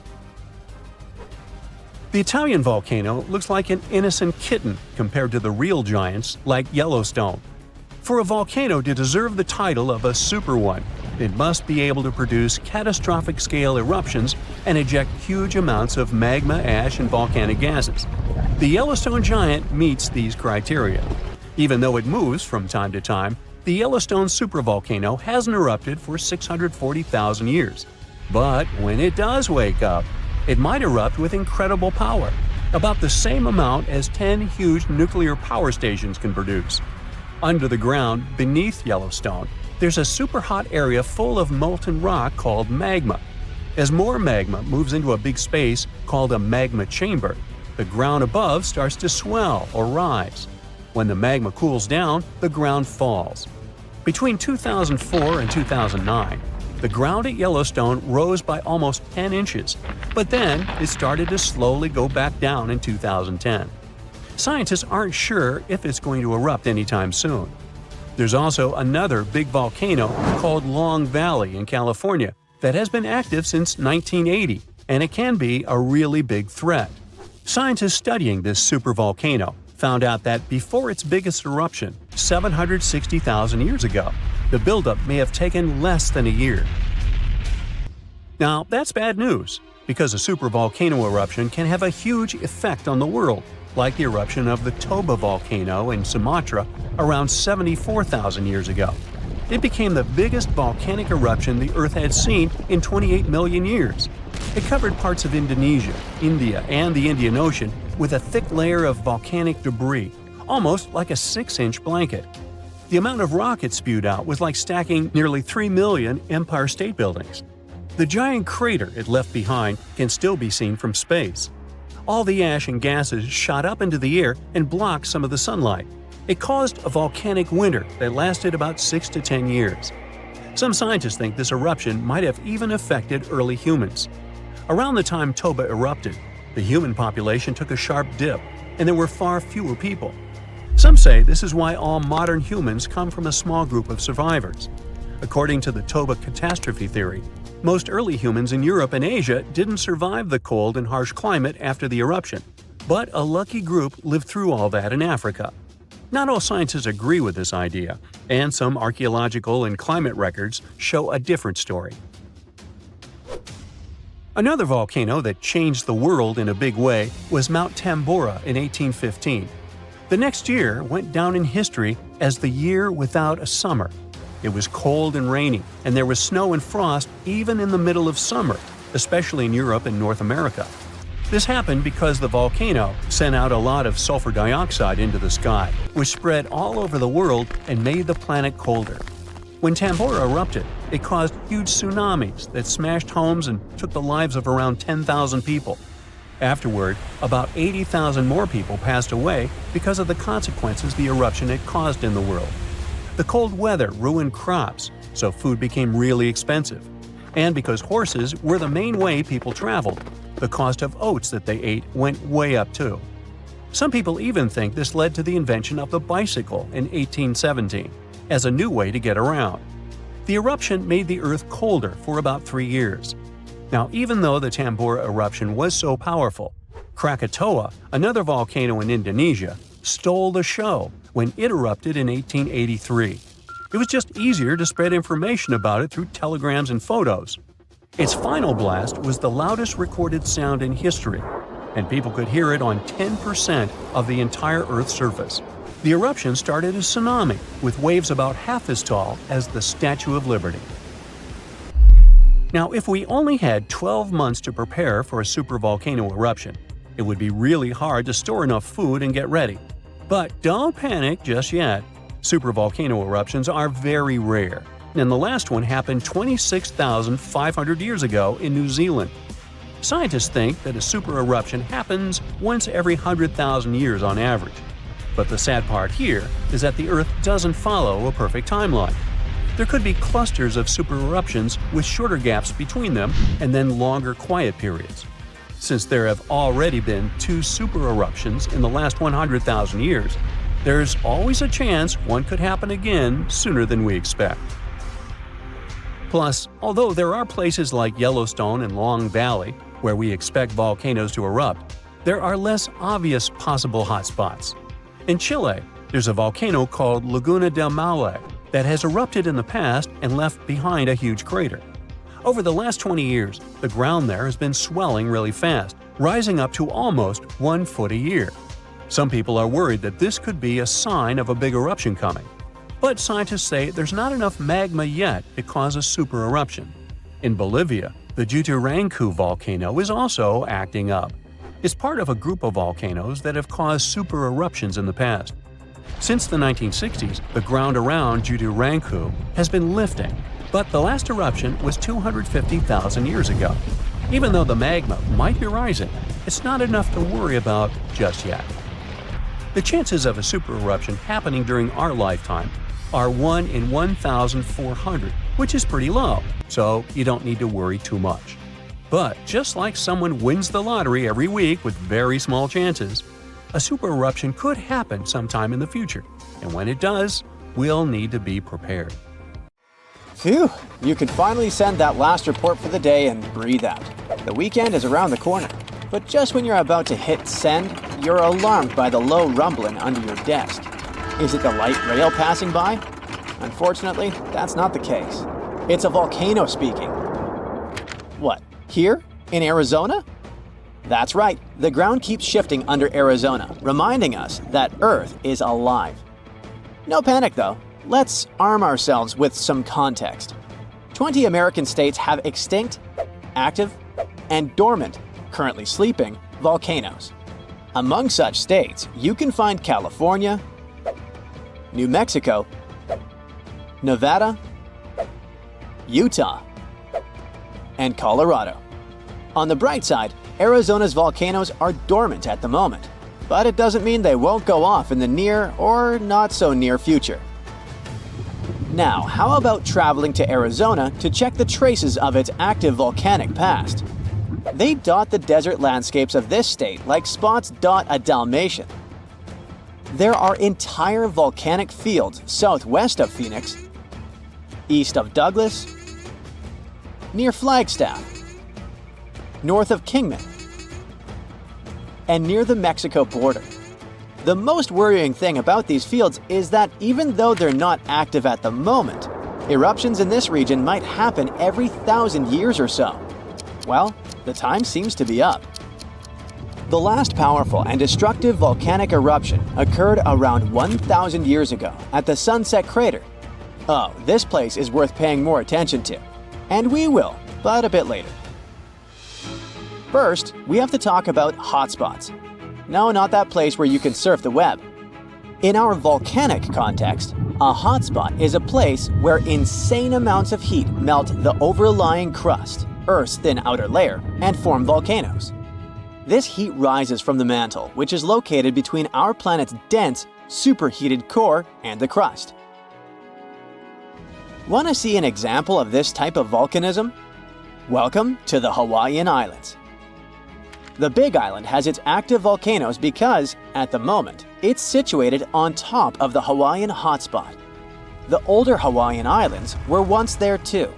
The Italian volcano looks like an innocent kitten compared to the real giants like Yellowstone. For a volcano to deserve the title of a super one, it must be able to produce catastrophic-scale eruptions and eject huge amounts of magma, ash, and volcanic gases. The Yellowstone giant meets these criteria. Even though it moves from time to time, the Yellowstone supervolcano hasn't erupted for 640,000 years. But when it does wake up, it might erupt with incredible power, about the same amount as 10 huge nuclear power stations can produce. Under the ground, beneath Yellowstone, there's a superhot area full of molten rock called magma. As more magma moves into a big space called a magma chamber, the ground above starts to swell or rise. When the magma cools down, the ground falls. Between 2004 and 2009, the ground at Yellowstone rose by almost 10 inches, but then it started to slowly go back down in 2010. Scientists aren't sure if it's going to erupt anytime soon. There's also another big volcano called Long Valley in California that has been active since 1980, and it can be a really big threat. Scientists studying this supervolcano found out that before its biggest eruption, 760,000 years ago, the buildup may have taken less than a year. Now, that's bad news, because a supervolcano eruption can have a huge effect on the world, like the eruption of the Toba volcano in Sumatra around 74,000 years ago. It became the biggest volcanic eruption the Earth had seen in 28 million years. It covered parts of Indonesia, India, and the Indian Ocean with a thick layer of volcanic debris, almost like a 6-inch blanket. The amount of rock it spewed out was like stacking nearly 3 million Empire State Buildings. The giant crater it left behind can still be seen from space. All the ash and gases shot up into the air and blocked some of the sunlight. It caused a volcanic winter that lasted about 6 to 10 years. Some scientists think this eruption might have even affected early humans. Around the time Toba erupted, the human population took a sharp dip, and there were far fewer people. Some say this is why all modern humans come from a small group of survivors. According to the Toba catastrophe theory, most early humans in Europe and Asia didn't survive the cold and harsh climate after the eruption, but a lucky group lived through all that in Africa. Not all scientists agree with this idea, and some archaeological and climate records show a different story. Another volcano that changed the world in a big way was Mount Tambora in 1815. The next year went down in history as the year without a summer. It was cold and rainy, and there was snow and frost even in the middle of summer, especially in Europe and North America. This happened because the volcano sent out a lot of sulfur dioxide into the sky, which spread all over the world and made the planet colder. When Tambora erupted, it caused huge tsunamis that smashed homes and took the lives of around 10,000 people. Afterward, about 80,000 more people passed away because of the consequences the eruption had caused in the world. The cold weather ruined crops, so food became really expensive. And because horses were the main way people traveled, the cost of oats that they ate went way up too. Some people even think this led to the invention of the bicycle in 1817 as a new way to get around. The eruption made the Earth colder for about 3 years. Now, even though the Tambora eruption was so powerful, Krakatoa, another volcano in Indonesia, stole the show when it erupted in 1883. It was just easier to spread information about it through telegrams and photos. Its final blast was the loudest recorded sound in history, and people could hear it on 10% of the entire Earth's surface. The eruption started a tsunami, with waves about half as tall as the Statue of Liberty. Now, if we only had 12 months to prepare for a supervolcano eruption, it would be really hard to store enough food and get ready. But don't panic just yet. Supervolcano eruptions are very rare, and the last one happened 26,500 years ago in New Zealand. Scientists think that a super eruption happens once every 100,000 years on average. But the sad part here is that the Earth doesn't follow a perfect timeline. There could be clusters of super eruptions with shorter gaps between them and then longer quiet periods. Since there have already been 2 super eruptions in the last 100,000 years, there's always a chance one could happen again sooner than we expect. Plus, although there are places like Yellowstone and Long Valley where we expect volcanoes to erupt, there are less obvious possible hotspots. In Chile, there's a volcano called Laguna del Maule that has erupted in the past and left behind a huge crater. Over the last 20 years, the ground there has been swelling really fast, rising up to almost 1 foot a year. Some people are worried that this could be a sign of a big eruption coming. But scientists say there's not enough magma yet to cause a super eruption. In Bolivia, the Juturancu volcano is also acting up. It's part of a group of volcanoes that have caused super eruptions in the past. Since the 1960s, the ground around Juturancu has been lifting, but the last eruption was 250,000 years ago. Even though the magma might be rising, it's not enough to worry about just yet. The chances of a super eruption happening during our lifetime are 1 in 1,400, which is pretty low, so you don't need to worry too much. But just like someone wins the lottery every week with very small chances, a super eruption could happen sometime in the future, and when it does, we'll need to be prepared. Phew, you can finally send that last report for the day and breathe out. The weekend is around the corner. But just when you're about to hit send, you're alarmed by the low rumbling under your desk. Is it the light rail passing by? Unfortunately, that's not the case. It's a volcano speaking. What, here? In Arizona? That's right, the ground keeps shifting under Arizona, reminding us that Earth is alive. No panic though. Let's arm ourselves with some context. 20 American states have extinct, active, and dormant, currently sleeping, volcanoes. Among such states, you can find California, New Mexico, Nevada, Utah, and Colorado. On the bright side, Arizona's volcanoes are dormant at the moment, but it doesn't mean they won't go off in the near or not so near future. Now, how about traveling to Arizona to check the traces of its active volcanic past? They dot the desert landscapes of this state like spots dot a Dalmatian. There are entire volcanic fields southwest of Phoenix, east of Douglas, near Flagstaff, north of Kingman, and near the Mexico border. The most worrying thing about these fields is that even though they're not active at the moment, eruptions in this region might happen every 1,000 years or so. Well, the time seems to be up. The last powerful and destructive volcanic eruption occurred around 1,000 years ago at the Sunset Crater. Oh, this place is worth paying more attention to. And we will, but a bit later. First, we have to talk about hotspots. No, not that place where you can surf the web. In our volcanic context, a hotspot is a place where insane amounts of heat melt the overlying crust, Earth's thin outer layer, and form volcanoes. This heat rises from the mantle, which is located between our planet's dense, superheated core and the crust. Want to see an example of this type of volcanism? Welcome to the Hawaiian Islands. The Big Island has its active volcanoes because, at the moment, it's situated on top of the Hawaiian hotspot. The older Hawaiian Islands were once there too,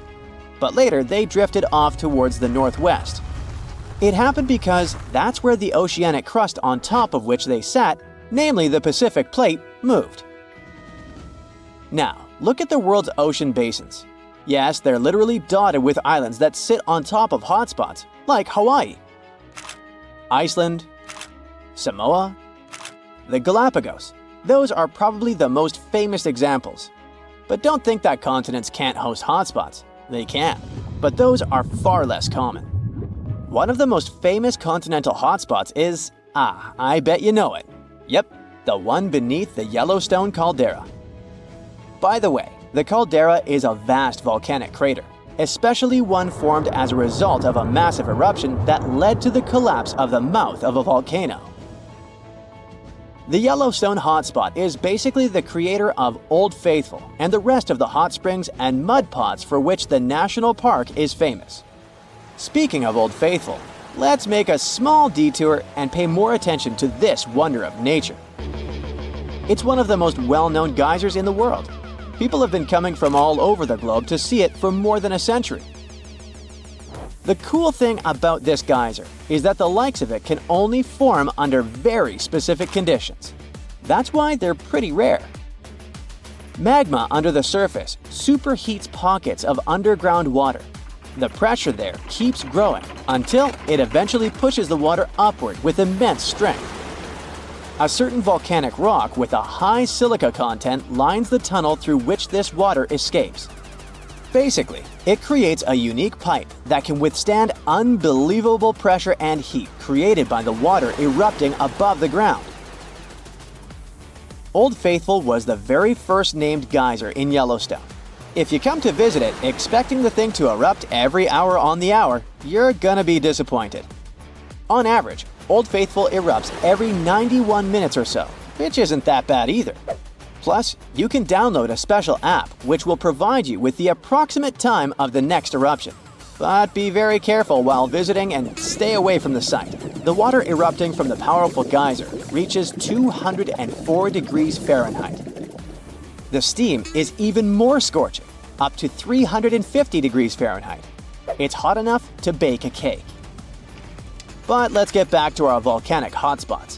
but later they drifted off towards the northwest. It happened because that's where the oceanic crust on top of which they sat, namely the Pacific Plate, moved. Now, look at the world's ocean basins. Yes, they're literally dotted with islands that sit on top of hotspots, like Hawaii, Iceland, Samoa, the Galapagos, Those are probably the most famous examples. But don't think that continents can't host hotspots. They can, but those are far less common. One of the most famous continental hotspots is, I bet you know it. Yep, the one beneath the Yellowstone caldera. By the way, the caldera is a vast volcanic crater, especially one formed as a result of a massive eruption that led to the collapse of the mouth of a volcano. The Yellowstone hotspot is basically the creator of Old Faithful and the rest of the hot springs and mud pots for which the national park is famous. Speaking of Old Faithful, let's make a small detour and pay more attention to this wonder of nature. It's one of the most well-known geysers in the world. People have been coming from all over the globe to see it for more than a century. The cool thing about this geyser is that the likes of it can only form under very specific conditions. That's why they're pretty rare. Magma under the surface superheats pockets of underground water. The pressure there keeps growing until it eventually pushes the water upward with immense strength. A certain volcanic rock with a high silica content lines the tunnel through which this water escapes. Basically, it creates a unique pipe that can withstand unbelievable pressure and heat created by the water erupting above the ground. Old Faithful was the very first named geyser in Yellowstone. If you come to visit it expecting the thing to erupt every hour on the hour, you're gonna be disappointed. On average, Old Faithful erupts every 91 minutes or so, which isn't that bad either. Plus, you can download a special app which will provide you with the approximate time of the next eruption. But be very careful while visiting and stay away from the site. The water erupting from the powerful geyser reaches 204 degrees Fahrenheit. The steam is even more scorching, up to 350 degrees Fahrenheit. It's hot enough to bake a cake. But let's get back to our volcanic hotspots.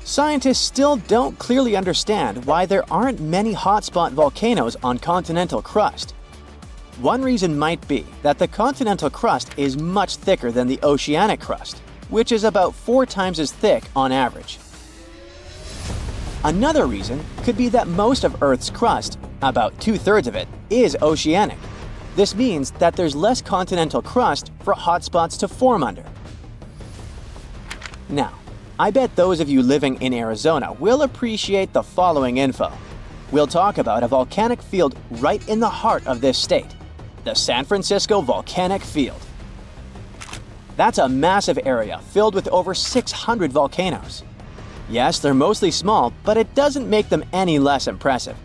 Scientists still don't clearly understand why there aren't many hotspot volcanoes on continental crust. One reason might be that the continental crust is much thicker than the oceanic crust, which is about 4 times as thick on average. Another reason could be that most of Earth's crust, about 2/3 of it, is oceanic. This means that there's less continental crust for hotspots to form under. Now, I bet those of you living in Arizona will appreciate the following info. We'll talk about a volcanic field right in the heart of this state, the San Francisco Volcanic Field. That's a massive area filled with over 600 volcanoes. Yes, they're mostly small, but it doesn't make them any less impressive.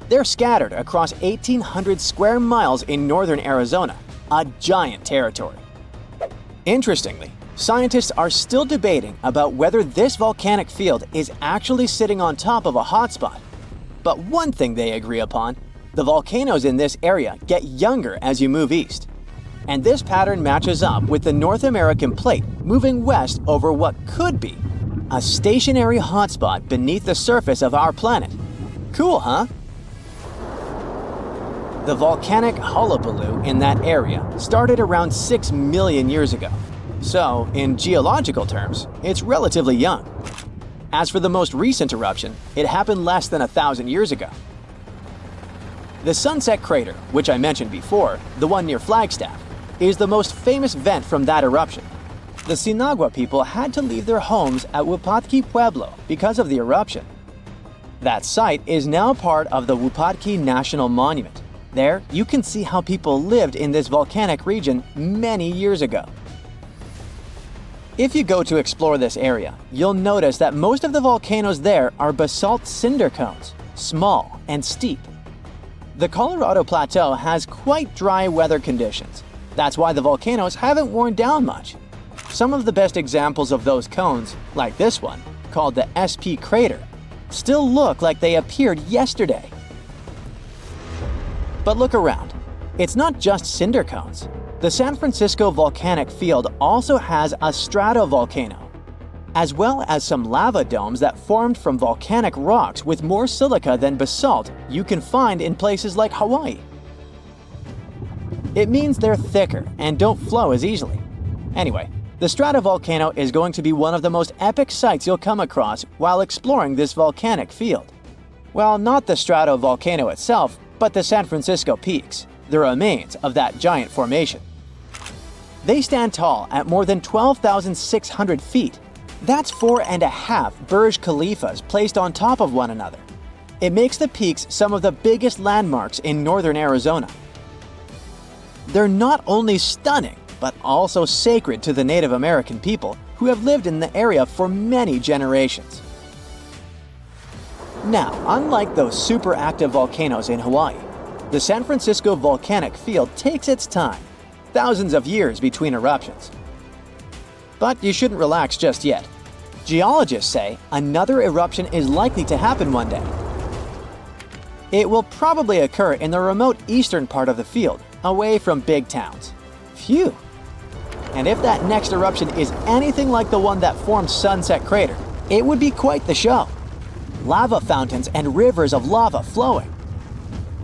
They're scattered across 1,800 square miles in northern Arizona, a giant territory. Interestingly, scientists are still debating about whether this volcanic field is actually sitting on top of a hotspot. But one thing they agree upon, the volcanoes in this area get younger as you move east. And this pattern matches up with the North American plate moving west over what could be a stationary hotspot beneath the surface of our planet. Cool, huh? The volcanic hullabaloo in that area started around 6 million years ago. So, in geological terms, it's relatively young. As for the most recent eruption, it happened less than 1,000 years ago. The Sunset Crater, which I mentioned before, the one near Flagstaff, is the most famous vent from that eruption. The Sinagua people had to leave their homes at Wupatki Pueblo because of the eruption. That site is now part of the Wupatki National Monument. There, you can see how people lived in this volcanic region many years ago. If you go to explore this area, you'll notice that most of the volcanoes there are basalt cinder cones, small and steep. The Colorado Plateau has quite dry weather conditions. That's why the volcanoes haven't worn down much. Some of the best examples of those cones, like this one, called the SP crater, still look like they appeared yesterday. But look around. It's not just cinder cones. The San Francisco Volcanic Field also has a stratovolcano, as well as some lava domes that formed from volcanic rocks with more silica than basalt you can find in places like Hawaii. It means they're thicker and don't flow as easily. Anyway, The stratovolcano is going to be one of the most epic sights you'll come across while exploring this volcanic field. Well, not the stratovolcano itself, but the San Francisco peaks, the remains of that giant formation. They stand tall at more than 12,600 feet. That's 4.5 Burj Khalifas placed on top of one another. It makes the peaks some of the biggest landmarks in northern Arizona. They're not only stunning, but also sacred to the Native American people who have lived in the area for many generations. Now, unlike those super active volcanoes in Hawaii, the San Francisco volcanic field takes its time, thousands of years between eruptions. But you shouldn't relax just yet. Geologists say another eruption is likely to happen one day. It will probably occur in the remote eastern part of the field, away from big towns. Phew! And if that next eruption is anything like the one that formed Sunset Crater, it would be quite the show. Lava fountains and rivers of lava flowing.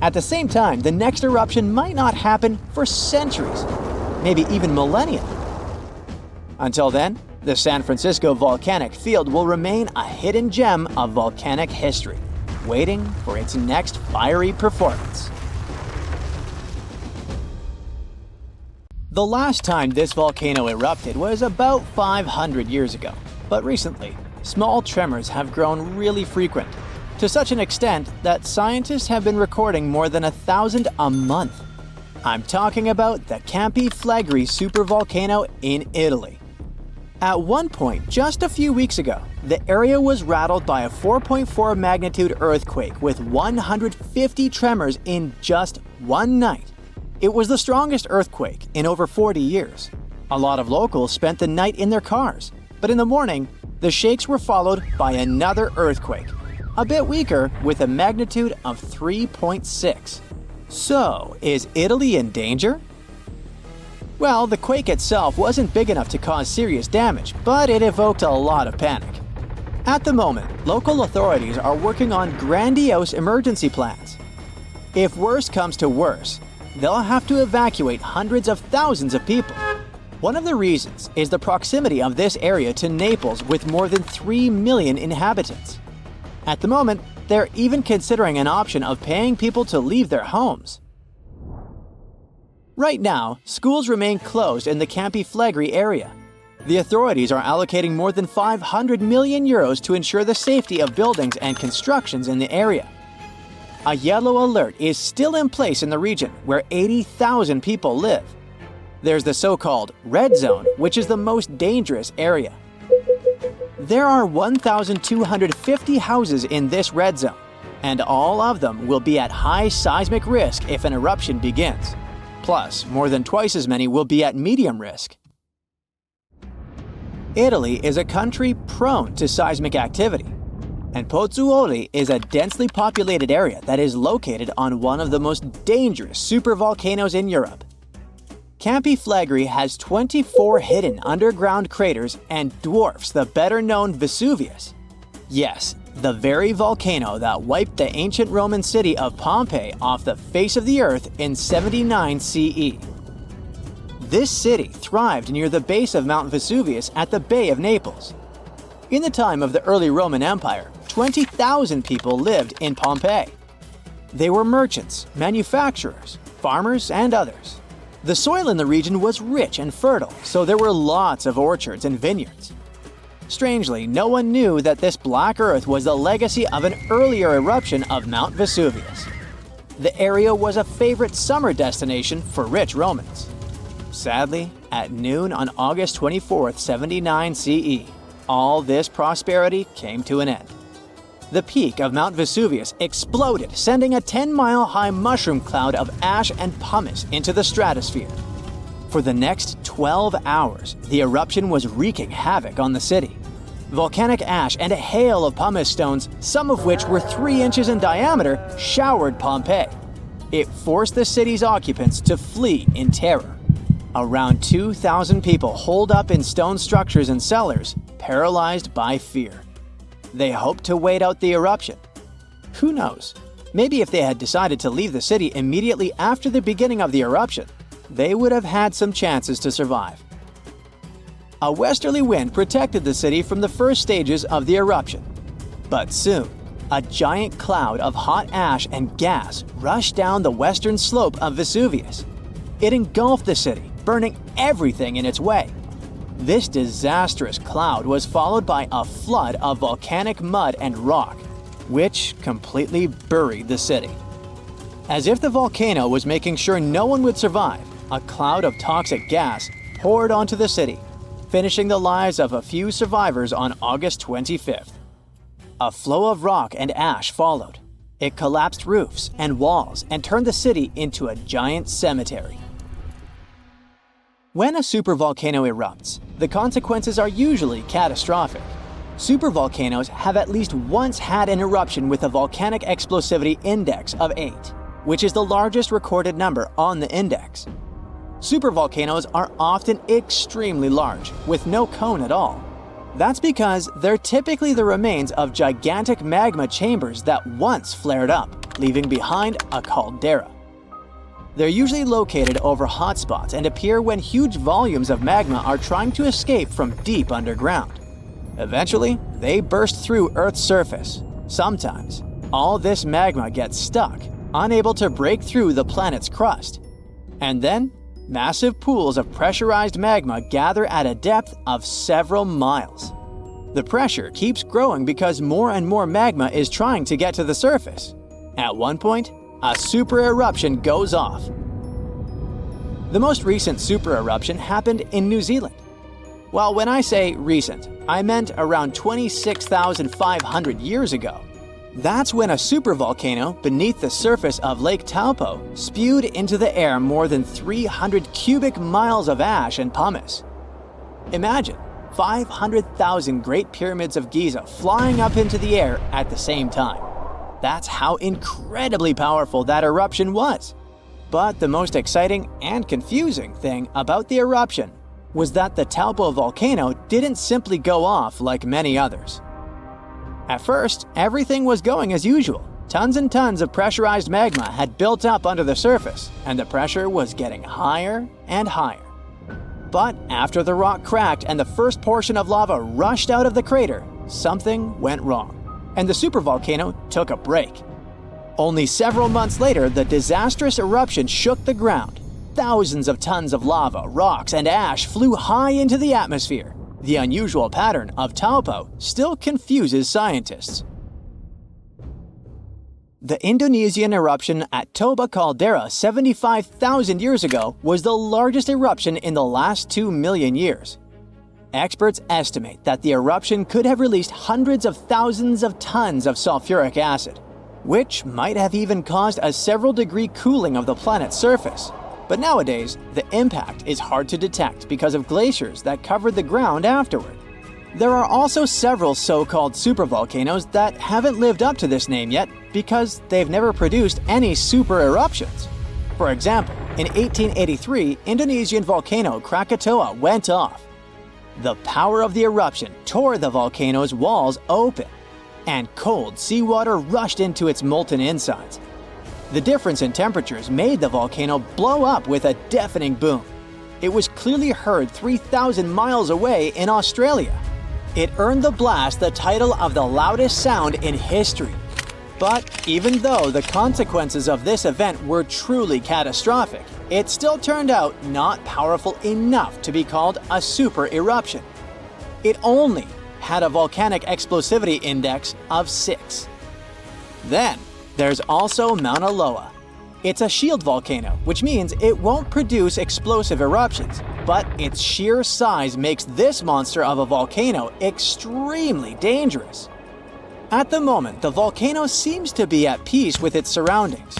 At the same time, the next eruption might not happen for centuries, maybe even millennia. Until then, the San Francisco volcanic field will remain a hidden gem of volcanic history, waiting for its next fiery performance. The last time this volcano erupted was about 500 years ago, but recently, small tremors have grown really frequent, to such an extent that scientists have been recording more than 1,000 a month. I'm talking about the Campi Flegrei supervolcano in Italy. At one point, just a few weeks ago, the area was rattled by a 4.4 magnitude earthquake with 150 tremors in just one night. It was the strongest earthquake in over 40 years. A lot of locals spent the night in their cars, but in the morning, the shakes were followed by another earthquake, a bit weaker with a magnitude of 3.6. So, is Italy in danger? Well, the quake itself wasn't big enough to cause serious damage, but it evoked a lot of panic. At the moment, local authorities are working on grandiose emergency plans. If worse comes to worse, they'll have to evacuate hundreds of thousands of people. One of the reasons is the proximity of this area to Naples with more than 3 million inhabitants. At the moment, they're even considering an option of paying people to leave their homes. Right now, schools remain closed in the Campi Flegrei area. The authorities are allocating more than 500 million euros to ensure the safety of buildings and constructions in the area. A yellow alert is still in place in the region where 80,000 people live. There's the so-called red zone, which is the most dangerous area. There are 1,250 houses in this red zone, and all of them will be at high seismic risk if an eruption begins. Plus, more than twice as many will be at medium risk. Italy is a country prone to seismic activity, and Pozzuoli is a densely populated area that is located on one of the most dangerous supervolcanoes in Europe. Campi Flegrei has 24 hidden underground craters and dwarfs the better-known Vesuvius. Yes, the very volcano that wiped the ancient Roman city of Pompeii off the face of the earth in 79 CE. This city thrived near the base of Mount Vesuvius at the Bay of Naples. In the time of the early Roman Empire, 20,000 people lived in Pompeii. They were merchants, manufacturers, farmers, and others. The soil in the region was rich and fertile, so there were lots of orchards and vineyards. Strangely, no one knew that this black earth was the legacy of an earlier eruption of Mount Vesuvius. The area was a favorite summer destination for rich Romans. Sadly, at noon on August 24, 79 CE, all this prosperity came to an end. The peak of Mount Vesuvius exploded, sending a 10-mile-high mushroom cloud of ash and pumice into the stratosphere. For the next 12 hours, the eruption was wreaking havoc on the city. Volcanic ash and a hail of pumice stones, some of which were 3 inches in diameter, showered Pompeii. It forced the city's occupants to flee in terror. Around 2,000 people holed up in stone structures and cellars, paralyzed by fear. They hoped to wait out the eruption. Who knows? Maybe if they had decided to leave the city immediately after the beginning of the eruption, they would have had some chances to survive. A westerly wind protected the city from the first stages of the eruption. But soon, a giant cloud of hot ash and gas rushed down the western slope of Vesuvius. It engulfed the city, burning everything in its way. This disastrous cloud was followed by a flood of volcanic mud and rock, which completely buried the city. As if the volcano was making sure no one would survive, a cloud of toxic gas poured onto the city, finishing the lives of a few survivors on August 25th. A flow of rock and ash followed. It collapsed roofs and walls and turned the city into a giant cemetery. When a supervolcano erupts, the consequences are usually catastrophic. Supervolcanoes have at least once had an eruption with a volcanic explosivity index of 8, which is the largest recorded number on the index. Supervolcanoes are often extremely large, with no cone at all. That's because they're typically the remains of gigantic magma chambers that once flared up, leaving behind a caldera. They're usually located over hotspots and appear when huge volumes of magma are trying to escape from deep underground. Eventually, they burst through Earth's surface. Sometimes, all this magma gets stuck, unable to break through the planet's crust. And then, massive pools of pressurized magma gather at a depth of several miles. The pressure keeps growing because more and more magma is trying to get to the surface. At one point, a super eruption goes off. The most recent super eruption happened in New Zealand. Well, when I say recent, I meant around 26,500 years ago. That's when a supervolcano beneath the surface of Lake Taupo spewed into the air more than 300 cubic miles of ash and pumice. Imagine 500,000 Great Pyramids of Giza flying up into the air at the same time. That's how incredibly powerful that eruption was. But the most exciting and confusing thing about the eruption was that the Taupo volcano didn't simply go off like many others. At first, everything was going as usual. Tons and tons of pressurized magma had built up under the surface, and the pressure was getting higher and higher. But after the rock cracked and the first portion of lava rushed out of the crater, something went wrong, and the supervolcano took a break. Only several months later, the disastrous eruption shook the ground. Thousands of tons of lava, rocks, and ash flew high into the atmosphere. The unusual pattern of Taupo still confuses scientists. The Indonesian eruption at Toba caldera 75,000 years ago was the largest eruption in the last 2 million years. Experts estimate that the eruption could have released hundreds of thousands of tons of sulfuric acid, which might have even caused a several-degree cooling of the planet's surface. But nowadays, the impact is hard to detect because of glaciers that covered the ground afterward. There are also several so-called supervolcanoes that haven't lived up to this name yet because they've never produced any super eruptions. For example, in 1883, Indonesian volcano Krakatoa went off. The power of the eruption tore the volcano's walls open, and cold seawater rushed into its molten insides. The difference in temperatures made the volcano blow up with a deafening boom. It was clearly heard 3,000 miles away in Australia. It earned the blast the title of the loudest sound in history. But even though the consequences of this event were truly catastrophic, it still turned out not powerful enough to be called a super eruption. It only had a volcanic explosivity index of 6. Then, there's also Mauna Loa. It's a shield volcano, which means it won't produce explosive eruptions, but its sheer size makes this monster of a volcano extremely dangerous. At the moment, the volcano seems to be at peace with its surroundings.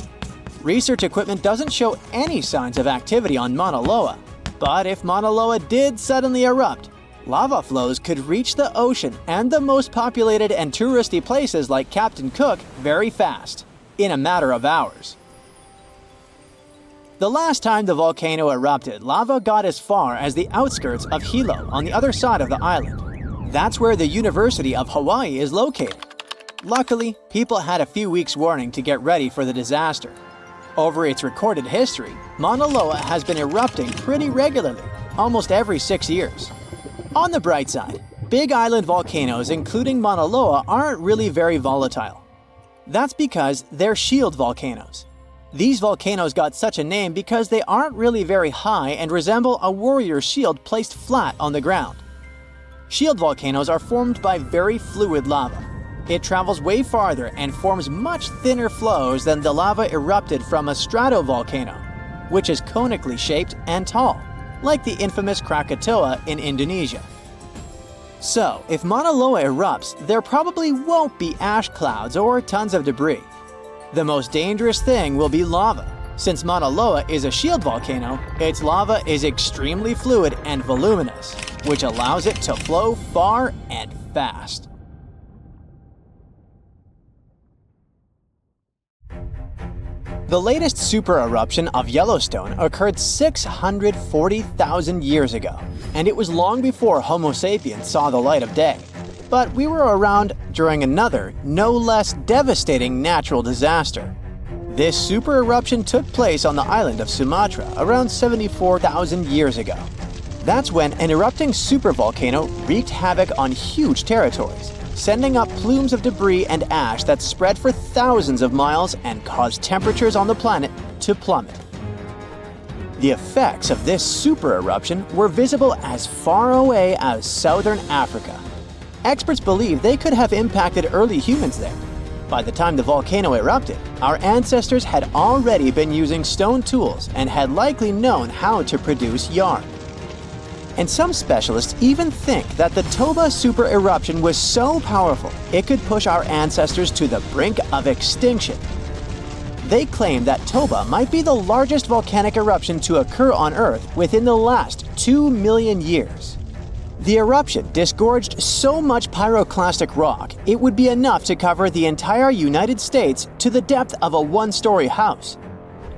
Research equipment doesn't show any signs of activity on Mauna Loa, but if Mauna Loa did suddenly erupt, lava flows could reach the ocean and the most populated and touristy places like Captain Cook very fast, in a matter of hours. The last time the volcano erupted, lava got as far as the outskirts of Hilo on the other side of the island. That's where the University of Hawaii is located. Luckily, people had a few weeks' warning to get ready for the disaster. Over its recorded history, Mauna Loa has been erupting pretty regularly, almost every 6 years. On the bright side, big island volcanoes including Mauna Loa aren't really very volatile. That's because they're shield volcanoes. These volcanoes got such a name because they aren't really very high and resemble a warrior's shield placed flat on the ground. Shield volcanoes are formed by very fluid lava. It travels way farther and forms much thinner flows than the lava erupted from a stratovolcano, which is conically shaped and tall, like the infamous Krakatoa in Indonesia. So, if Mauna Loa erupts, there probably won't be ash clouds or tons of debris. The most dangerous thing will be lava. Since Mauna Loa is a shield volcano, its lava is extremely fluid and voluminous, which allows it to flow far and fast. The latest super eruption of Yellowstone occurred 640,000 years ago, and it was long before Homo sapiens saw the light of day. But we were around during another, no less devastating natural disaster. This super eruption took place on the island of Sumatra around 74,000 years ago. That's when an erupting supervolcano wreaked havoc on huge territories, sending up plumes of debris and ash that spread for thousands of miles and caused temperatures on the planet to plummet. The effects of this super eruption were visible as far away as southern Africa. Experts believe they could have impacted early humans there. By the time the volcano erupted, our ancestors had already been using stone tools and had likely known how to produce yarn. And some specialists even think that the Toba super eruption was so powerful it could push our ancestors to the brink of extinction. They claim that Toba might be the largest volcanic eruption to occur on Earth within the last 2 million years. The eruption disgorged so much pyroclastic rock it would be enough to cover the entire United States to the depth of a one-story house.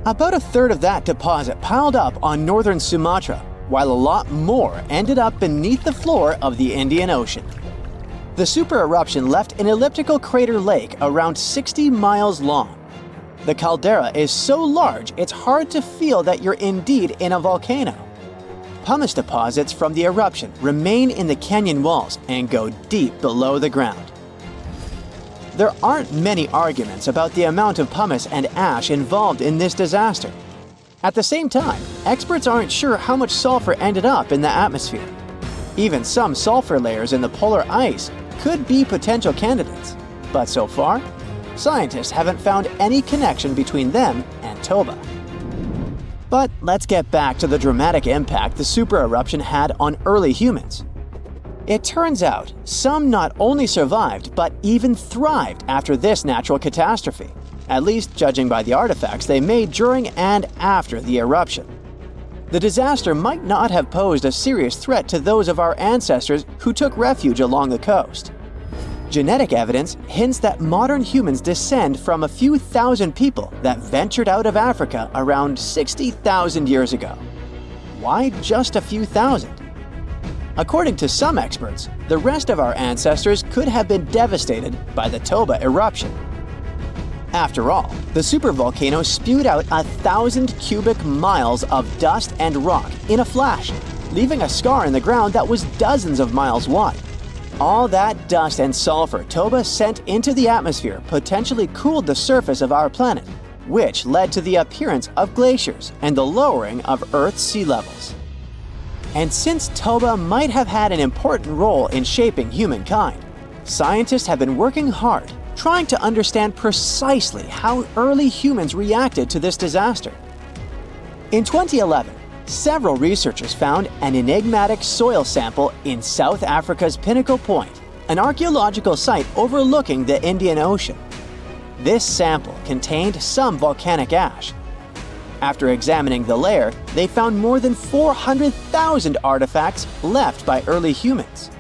About a third of that deposit piled up on northern Sumatra, while a lot more ended up beneath the floor of the Indian Ocean. The super eruption left an elliptical crater lake around 60 miles long. The caldera is so large it's hard to feel that you're indeed in a volcano. Pumice deposits from the eruption remain in the canyon walls and go deep below the ground. There aren't many arguments about the amount of pumice and ash involved in this disaster. At the same time, experts aren't sure how much sulfur ended up in the atmosphere. Even some sulfur layers in the polar ice could be potential candidates. But so far, scientists haven't found any connection between them and Toba. But let's get back to the dramatic impact the super eruption had on early humans. It turns out some not only survived but even thrived after this natural catastrophe, at least judging by the artifacts they made during and after the eruption. The disaster might not have posed a serious threat to those of our ancestors who took refuge along the coast. Genetic evidence hints that modern humans descend from a few thousand people that ventured out of Africa around 60,000 years ago. Why just a few thousand? According to some experts, the rest of our ancestors could have been devastated by the Toba eruption. After all, the supervolcano spewed out 1,000 cubic miles of dust and rock in a flash, leaving a scar in the ground that was dozens of miles wide. All that dust and sulfur Toba sent into the atmosphere potentially cooled the surface of our planet, which led to the appearance of glaciers and the lowering of Earth's sea levels. And since Toba might have had an important role in shaping humankind, scientists have been working hard trying to understand precisely how early humans reacted to this disaster. In 2011, several researchers found an enigmatic soil sample in South Africa's Pinnacle Point, an archaeological site overlooking the Indian Ocean. This sample contained some volcanic ash. After examining the layer, they found more than 400,000 artifacts left by early humans.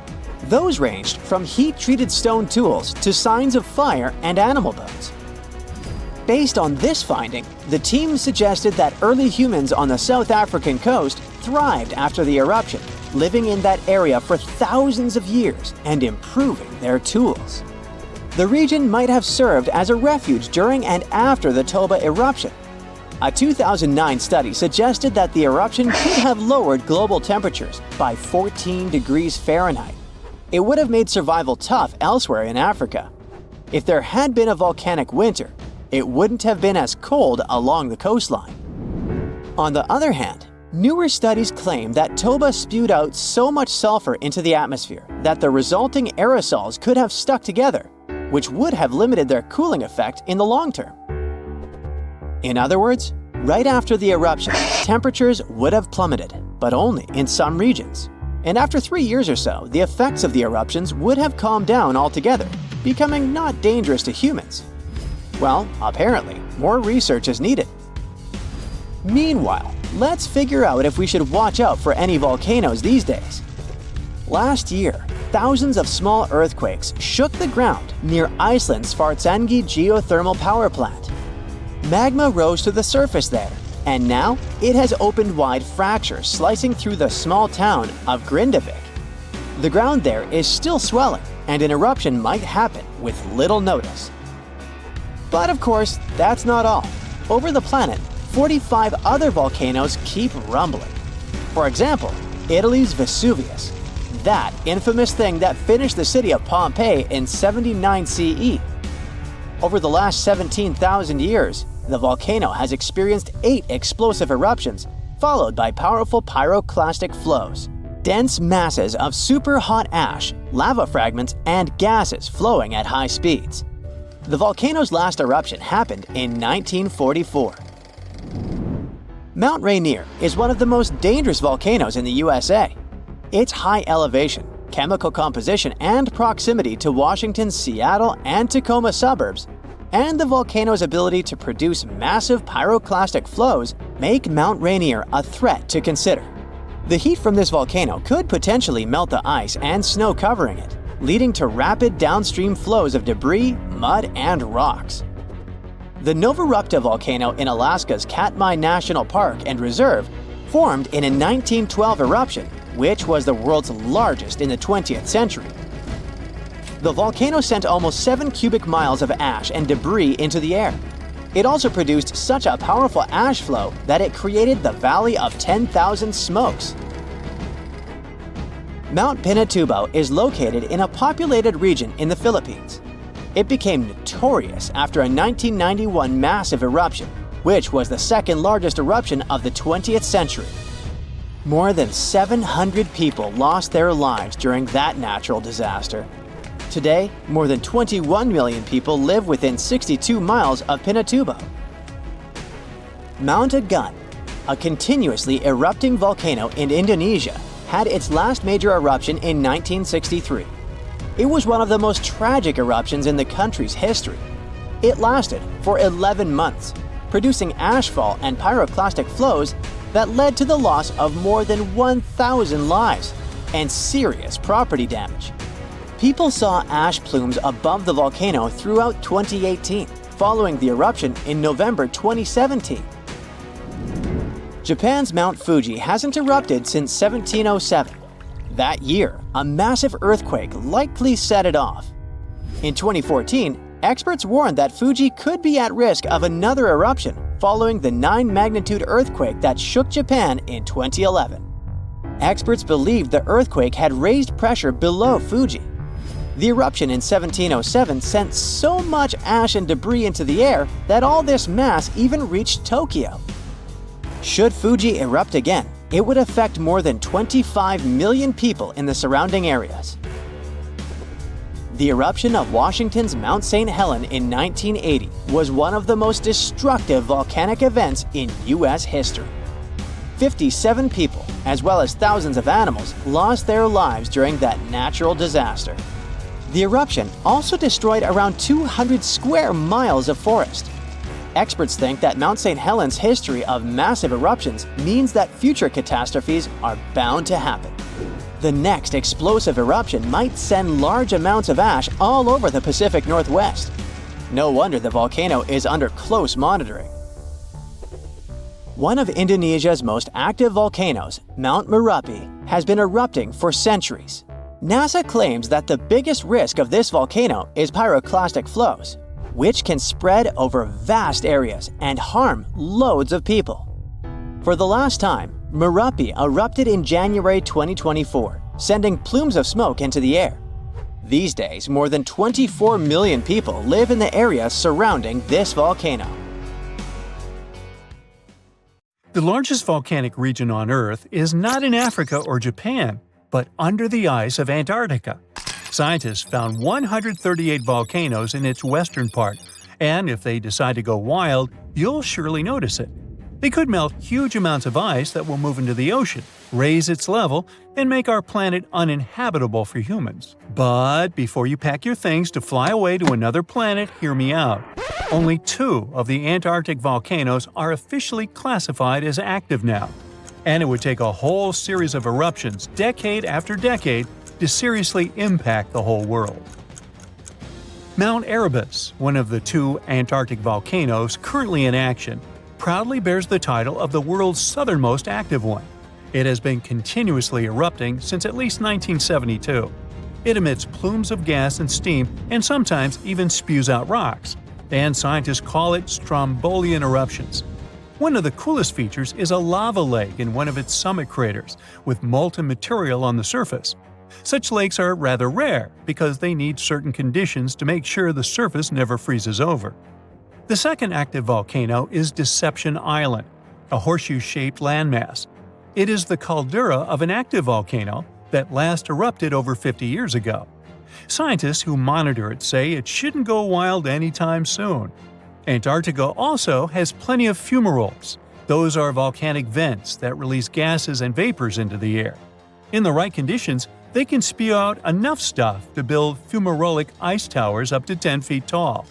Those ranged from heat-treated stone tools to signs of fire and animal bones. Based on this finding, the team suggested that early humans on the South African coast thrived after the eruption, living in that area for thousands of years and improving their tools. The region might have served as a refuge during and after the Toba eruption. A 2009 study suggested that the eruption could have lowered global temperatures by 14 degrees Fahrenheit. It would have made survival tough elsewhere in Africa. If there had been a volcanic winter, it wouldn't have been as cold along the coastline. On the other hand, newer studies claim that Toba spewed out so much sulfur into the atmosphere that the resulting aerosols could have stuck together, which would have limited their cooling effect in the long term. In other words, right after the eruption, temperatures would have plummeted, but only in some regions. And after 3 years or so, the effects of the eruptions would have calmed down altogether, becoming not dangerous to humans. Well, apparently, more research is needed. Meanwhile, let's figure out if we should watch out for any volcanoes these days. Last year, thousands of small earthquakes shook the ground near Iceland's Svartsengi geothermal power plant. Magma rose to the surface there, and now it has opened wide fractures slicing through the small town of Grindavik. The ground there is still swelling, and an eruption might happen with little notice. But of course, that's not all. Over the planet, 45 other volcanoes keep rumbling. For example, Italy's Vesuvius, that infamous thing that finished the city of Pompeii in 79 CE. Over the last 17,000 years, the volcano has experienced 8 explosive eruptions, followed by powerful pyroclastic flows, dense masses of super hot ash, lava fragments, and gases flowing at high speeds. The volcano's last eruption happened in 1944. Mount Rainier is one of the most dangerous volcanoes in the USA. Its high elevation, chemical composition, and proximity to Washington's Seattle and Tacoma suburbs, and the volcano's ability to produce massive pyroclastic flows make Mount Rainier a threat to consider. The heat from this volcano could potentially melt the ice and snow covering it, leading to rapid downstream flows of debris, mud, and rocks. The Novorupta volcano in Alaska's Katmai National Park and Reserve formed in a 1912 eruption, which was the world's largest in the 20th century. The volcano sent almost 7 cubic miles of ash and debris into the air. It also produced such a powerful ash flow that it created the Valley of 10,000 Smokes. Mount Pinatubo is located in a populated region in the Philippines. It became notorious after a 1991 massive eruption, which was the second largest eruption of the 20th century. More than 700 people lost their lives during that natural disaster. Today, more than 21 million people live within 62 miles of Pinatubo. Mount Agun, a continuously erupting volcano in Indonesia, had its last major eruption in 1963. It was one of the most tragic eruptions in the country's history. It lasted for 11 months, producing ashfall and pyroclastic flows that led to the loss of more than 1,000 lives and serious property damage. People saw ash plumes above the volcano throughout 2018, following the eruption in November 2017. Japan's Mount Fuji hasn't erupted since 1707. That year, a massive earthquake likely set it off. In 2014, experts warned that Fuji could be at risk of another eruption following the 9-magnitude earthquake that shook Japan in 2011. Experts believed the earthquake had raised pressure below Fuji. The eruption in 1707 sent so much ash and debris into the air that all this mass even reached Tokyo. Should Fuji erupt again, it would affect more than 25 million people in the surrounding areas. The eruption of Washington's Mount St. Helens in 1980 was one of the most destructive volcanic events in U.S. history. 57 people, as well as thousands of animals, lost their lives during that natural disaster. The eruption also destroyed around 200 square miles of forest. Experts think that Mount St. Helens' history of massive eruptions means that future catastrophes are bound to happen. The next explosive eruption might send large amounts of ash all over the Pacific Northwest. No wonder the volcano is under close monitoring. One of Indonesia's most active volcanoes, Mount Merapi, has been erupting for centuries. NASA claims that the biggest risk of this volcano is pyroclastic flows. which can spread over vast areas and harm loads of people. For the last time, Merapi erupted in January 2024, sending plumes of smoke into the air. These days, more than 24 million people live in the area surrounding this volcano. The largest volcanic region on Earth is not in Africa or Japan, but under the ice of Antarctica. Scientists found 138 volcanoes in its western part, and if they decide to go wild, you'll surely notice it. They could melt huge amounts of ice that will move into the ocean, raise its level, and make our planet uninhabitable for humans. But before you pack your things to fly away to another planet, hear me out. Only 2 of the Antarctic volcanoes are officially classified as active now. And it would take a whole series of eruptions, decade after decade, to seriously impact the whole world. Mount Erebus, one of the 2 Antarctic volcanoes currently in action, proudly bears the title of the world's southernmost active one. It has been continuously erupting since at least 1972. It emits plumes of gas and steam and sometimes even spews out rocks, and scientists call it Strombolian eruptions. One of the coolest features is a lava lake in one of its summit craters, with molten material on the surface. Such lakes are rather rare because they need certain conditions to make sure the surface never freezes over. The second active volcano is Deception Island, a horseshoe-shaped landmass. It is the caldera of an active volcano that last erupted over 50 years ago. Scientists who monitor it say it shouldn't go wild anytime soon. Antarctica also has plenty of fumaroles. Those are volcanic vents that release gases and vapors into the air. In the right conditions, they can spew out enough stuff to build fumarolic ice towers up to 10 feet tall.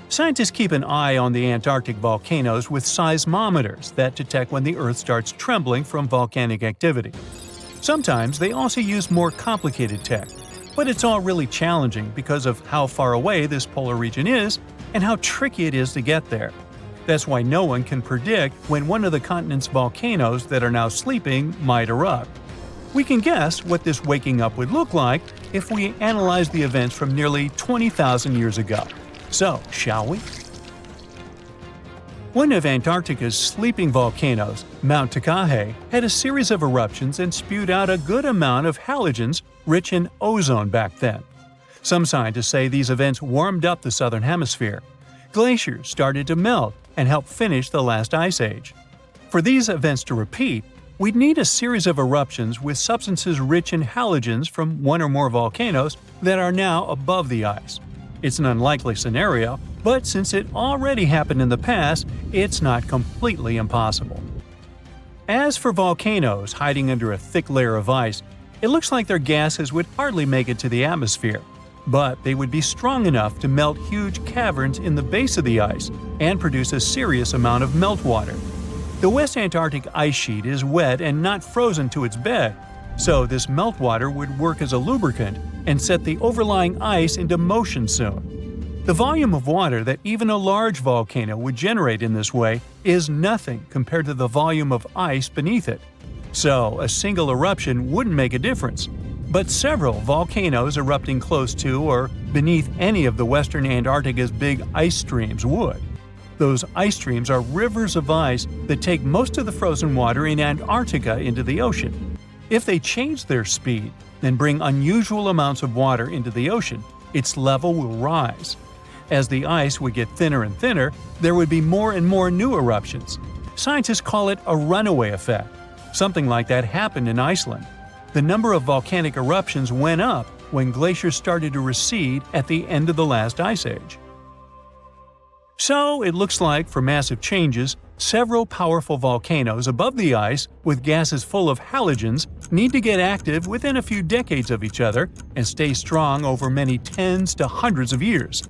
Scientists keep an eye on the Antarctic volcanoes with seismometers that detect when the Earth starts trembling from volcanic activity. Sometimes they also use more complicated tech, but it's all really challenging because of how far away this polar region is and how tricky it is to get there. That's why no one can predict when one of the continent's volcanoes that are now sleeping might erupt. We can guess what this waking up would look like if we analyze the events from nearly 20,000 years ago. So, shall we? One of Antarctica's sleeping volcanoes, Mount Takahe, had a series of eruptions and spewed out a good amount of halogens rich in ozone back then. Some scientists say these events warmed up the southern hemisphere. Glaciers started to melt and help finish the last ice age. For these events to repeat, we'd need a series of eruptions with substances rich in halogens from one or more volcanoes that are now above the ice. It's an unlikely scenario, but since it already happened in the past, it's not completely impossible. As for volcanoes hiding under a thick layer of ice, it looks like their gases would hardly make it to the atmosphere, but they would be strong enough to melt huge caverns in the base of the ice and produce a serious amount of meltwater. The West Antarctic ice sheet is wet and not frozen to its bed, so this meltwater would work as a lubricant and set the overlying ice into motion soon. The volume of water that even a large volcano would generate in this way is nothing compared to the volume of ice beneath it. So, a single eruption wouldn't make a difference. But several volcanoes erupting close to or beneath any of the western Antarctica's big ice streams would. Those ice streams are rivers of ice that take most of the frozen water in Antarctica into the ocean. If they change their speed and bring unusual amounts of water into the ocean, its level will rise. As the ice would get thinner and thinner, there would be more and more new eruptions. Scientists call it a runaway effect. Something like that happened in Iceland. The number of volcanic eruptions went up when glaciers started to recede at the end of the last ice age. So, it looks like, for massive changes, several powerful volcanoes above the ice with gases full of halogens need to get active within a few decades of each other and stay strong over many tens to hundreds of years.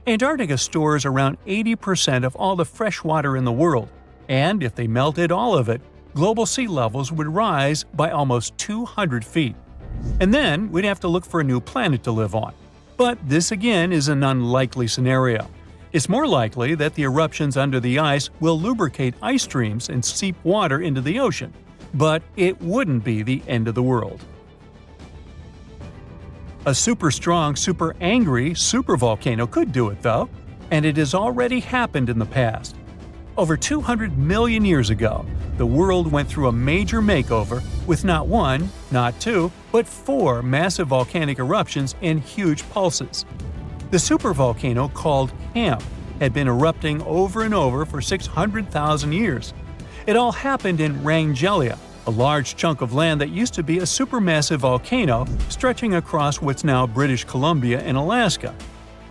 Antarctica stores around 80% of all the fresh water in the world, and if they melted all of it, global sea levels would rise by almost 200 feet. And then we'd have to look for a new planet to live on. But this again is an unlikely scenario. It's more likely that the eruptions under the ice will lubricate ice streams and seep water into the ocean, but it wouldn't be the end of the world. A super strong, super angry supervolcano could do it though, and it has already happened in the past. Over 200 million years ago, the world went through a major makeover with not one, not two, but 4 massive volcanic eruptions in huge pulses. The supervolcano called Camp had been erupting over and over for 600,000 years. It all happened in Wrangell, a large chunk of land that used to be a supermassive volcano stretching across what's now British Columbia and Alaska.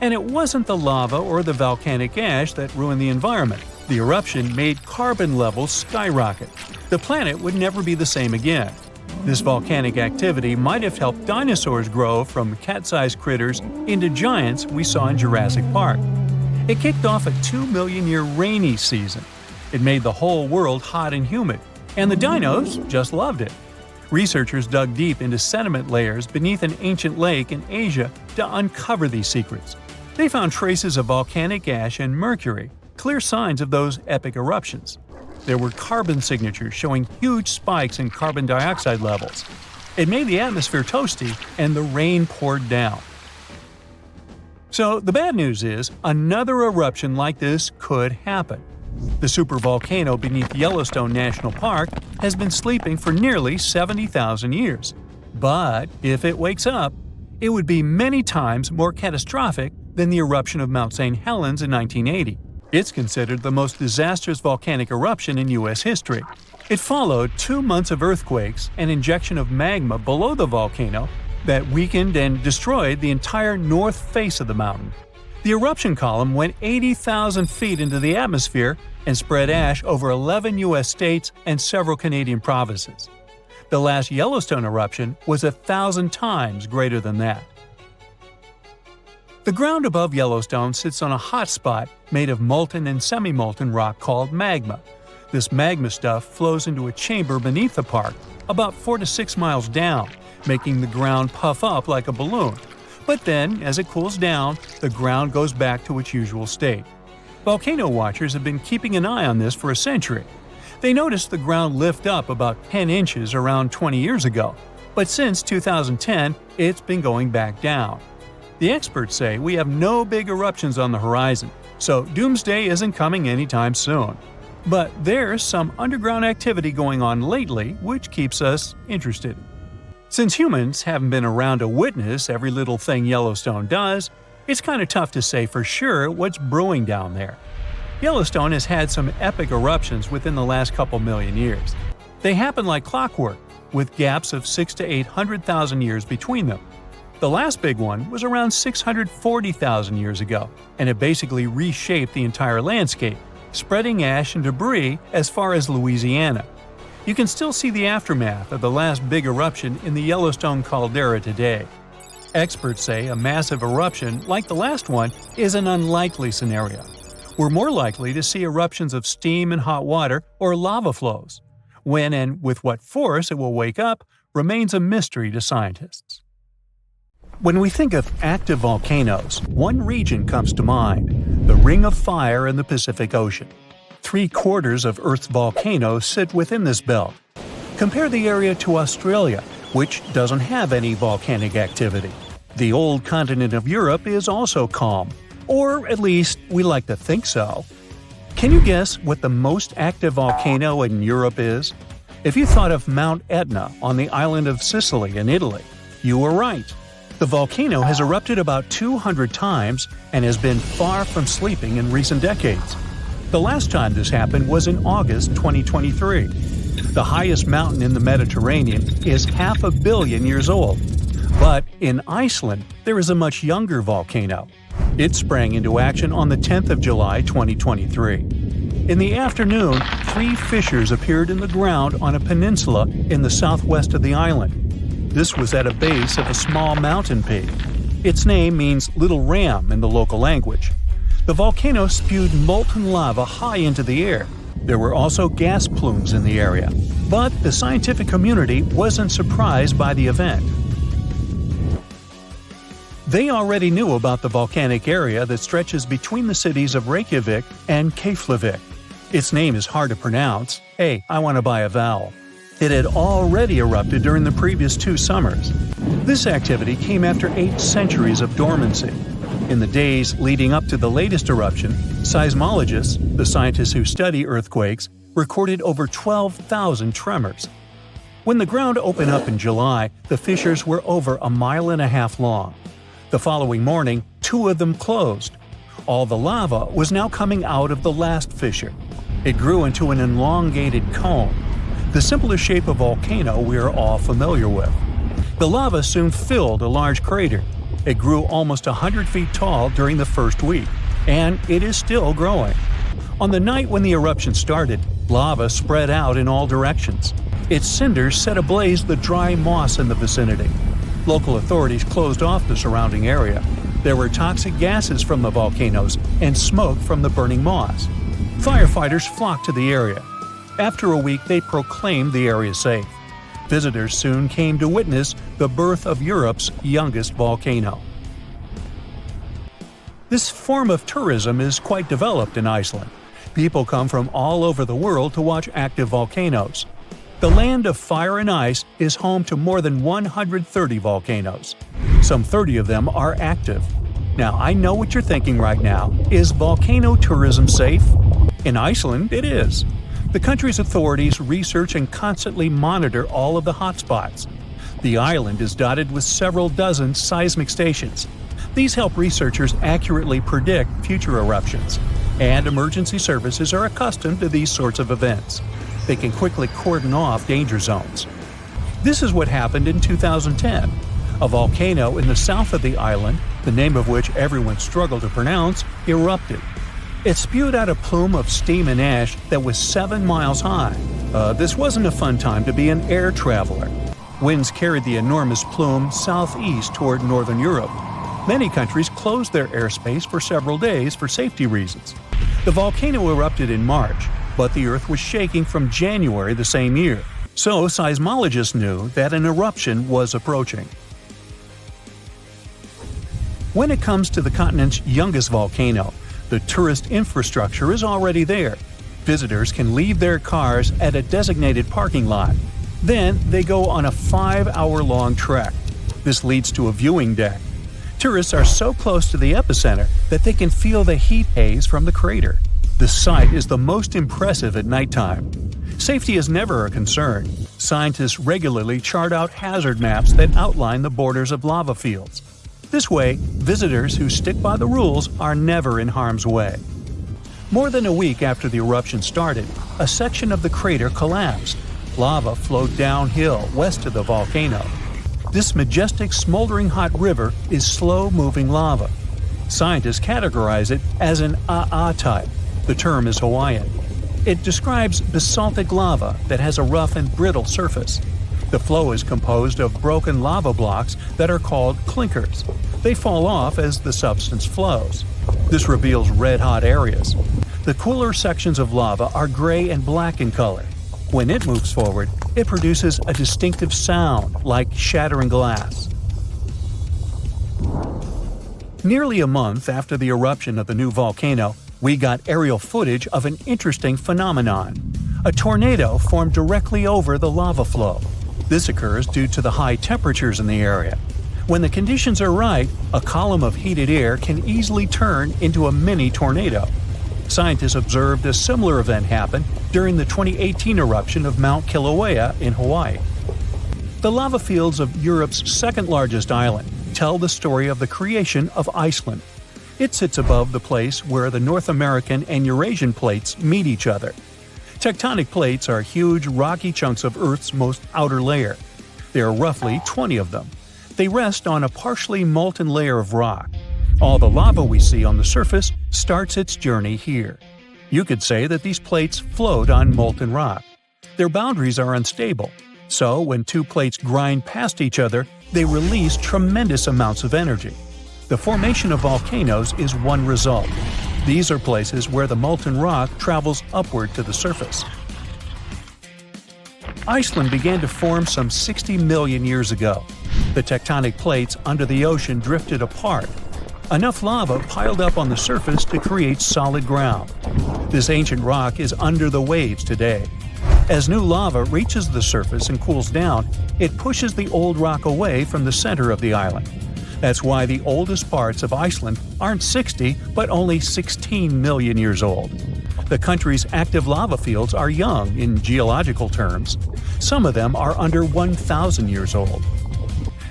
And it wasn't the lava or the volcanic ash that ruined the environment. The eruption made carbon levels skyrocket. The planet would never be the same again. This volcanic activity might have helped dinosaurs grow from cat-sized critters into giants we saw in Jurassic Park. It kicked off a 2 million-year rainy season. It made the whole world hot and humid, and the dinos just loved it. Researchers dug deep into sediment layers beneath an ancient lake in Asia to uncover these secrets. They found traces of volcanic ash and mercury, clear signs of those epic eruptions. There were carbon signatures showing huge spikes in carbon dioxide levels. It made the atmosphere toasty, and the rain poured down. So the bad news is, another eruption like this could happen. The supervolcano beneath Yellowstone National Park has been sleeping for nearly 70,000 years. But if it wakes up, it would be many times more catastrophic than the eruption of Mount St. Helens in 1980. It's considered the most disastrous volcanic eruption in U.S. history. It followed 2 months of earthquakes and injection of magma below the volcano that weakened and destroyed the entire north face of the mountain. The eruption column went 80,000 feet into the atmosphere and spread ash over 11 U.S. states and several Canadian provinces. The last Yellowstone eruption was 1,000 times greater than that. The ground above Yellowstone sits on a hot spot made of molten and semi-molten rock called magma. This magma stuff flows into a chamber beneath the park, about 4 to 6 miles down, making the ground puff up like a balloon. But then, as it cools down, the ground goes back to its usual state. Volcano watchers have been keeping an eye on this for a century. They noticed the ground lift up about 10 inches around 20 years ago, but since 2010, it's been going back down. The experts say we have no big eruptions on the horizon, so doomsday isn't coming anytime soon. But there's some underground activity going on lately which keeps us interested. Since humans haven't been around to witness every little thing Yellowstone does, it's kind of tough to say for sure what's brewing down there. Yellowstone has had some epic eruptions within the last couple million years. They happen like clockwork, with gaps of 600,000 to 800,000 years between them. The last big one was around 640,000 years ago, and it basically reshaped the entire landscape, spreading ash and debris as far as Louisiana. You can still see the aftermath of the last big eruption in the Yellowstone caldera today. Experts say a massive eruption like the last one is an unlikely scenario. We're more likely to see eruptions of steam and hot water or lava flows. When and with what force it will wake up remains a mystery to scientists. When we think of active volcanoes, one region comes to mind: the Ring of Fire in the Pacific Ocean. 3/4 of Earth's volcanoes sit within this belt. Compare the area to Australia, which doesn't have any volcanic activity. The old continent of Europe is also calm, or at least we like to think so. Can you guess what the most active volcano in Europe is? If you thought of Mount Etna on the island of Sicily in Italy, you were right. The volcano has erupted about 200 times and has been far from sleeping in recent decades. The last time this happened was in August 2023. The highest mountain in the Mediterranean is 500 million years old. But in Iceland, there is a much younger volcano. It sprang into action on the 10th of July 2023. In the afternoon, 3 fissures appeared in the ground on a peninsula in the southwest of the island. This was at a base of a small mountain peak. Its name means Little Ram in the local language. The volcano spewed molten lava high into the air. There were also gas plumes in the area. But the scientific community wasn't surprised by the event. They already knew about the volcanic area that stretches between the cities of Reykjavik and Keflavik. Its name is hard to pronounce. Hey, I want to buy a vowel. It had already erupted during the previous 2 summers. This activity came after 8 centuries of dormancy. In the days leading up to the latest eruption, seismologists, the scientists who study earthquakes, recorded over 12,000 tremors. When the ground opened up in July, the fissures were over 1.5 miles long. The following morning, 2 of them closed. All the lava was now coming out of the last fissure. It grew into an elongated cone, the simplest shape of volcano we are all familiar with. The lava soon filled a large crater. It grew almost 100 feet tall during the first week, and it is still growing. On the night when the eruption started, lava spread out in all directions. Its cinders set ablaze the dry moss in the vicinity. Local authorities closed off the surrounding area. There were toxic gases from the volcanoes and smoke from the burning moss. Firefighters flocked to the area. After a week, they proclaimed the area safe. Visitors soon came to witness the birth of Europe's youngest volcano. This form of tourism is quite developed in Iceland. People come from all over the world to watch active volcanoes. The land of fire and ice is home to more than 130 volcanoes. Some 30 of them are active. Now, I know what you're thinking right now. Is volcano tourism safe? In Iceland, it is. The country's authorities research and constantly monitor all of the hotspots. The island is dotted with several dozen seismic stations. These help researchers accurately predict future eruptions, and emergency services are accustomed to these sorts of events. They can quickly cordon off danger zones. This is what happened in 2010. A volcano in the south of the island, the name of which everyone struggled to pronounce, erupted. It spewed out a plume of steam and ash that was 7 miles high. This wasn't a fun time to be an air traveler. Winds carried the enormous plume southeast toward northern Europe. Many countries closed their airspace for several days for safety reasons. The volcano erupted in March, but the Earth was shaking from January the same year, so seismologists knew that an eruption was approaching. When it comes to the continent's youngest volcano, the tourist infrastructure is already there. Visitors can leave their cars at a designated parking lot. Then they go on a 5-hour-long trek. This leads to a viewing deck. Tourists are so close to the epicenter that they can feel the heat haze from the crater. The sight is the most impressive at nighttime. Safety is never a concern. Scientists regularly chart out hazard maps that outline the borders of lava fields. This way, visitors who stick by the rules are never in harm's way. More than a week after the eruption started, a section of the crater collapsed. Lava flowed downhill west of the volcano. This majestic smoldering hot river is slow-moving lava. Scientists categorize it as an AA type. The term is Hawaiian. It describes basaltic lava that has a rough and brittle surface. The flow is composed of broken lava blocks that are called clinkers. They fall off as the substance flows. This reveals red-hot areas. The cooler sections of lava are gray and black in color. When it moves forward, it produces a distinctive sound like shattering glass. Nearly a month after the eruption of the new volcano, we got aerial footage of an interesting phenomenon. A tornado formed directly over the lava flow. This occurs due to the high temperatures in the area. When the conditions are right, a column of heated air can easily turn into a mini tornado. Scientists observed a similar event happen during the 2018 eruption of Mount Kilauea in Hawaii. The lava fields of Europe's second-largest island tell the story of the creation of Iceland. It sits above the place where the North American and Eurasian plates meet each other. Tectonic plates are huge, rocky chunks of Earth's most outer layer. There are roughly 20 of them. They rest on a partially molten layer of rock. All the lava we see on the surface starts its journey here. You could say that these plates float on molten rock. Their boundaries are unstable, so when two plates grind past each other, they release tremendous amounts of energy. The formation of volcanoes is one result. These are places where the molten rock travels upward to the surface. Iceland began to form some 60 million years ago. The tectonic plates under the ocean drifted apart. Enough lava piled up on the surface to create solid ground. This ancient rock is under the waves today. As new lava reaches the surface and cools down, it pushes the old rock away from the center of the island. That's why the oldest parts of Iceland aren't 60 but only 16 million years old. The country's active lava fields are young in geological terms. Some of them are under 1,000 years old.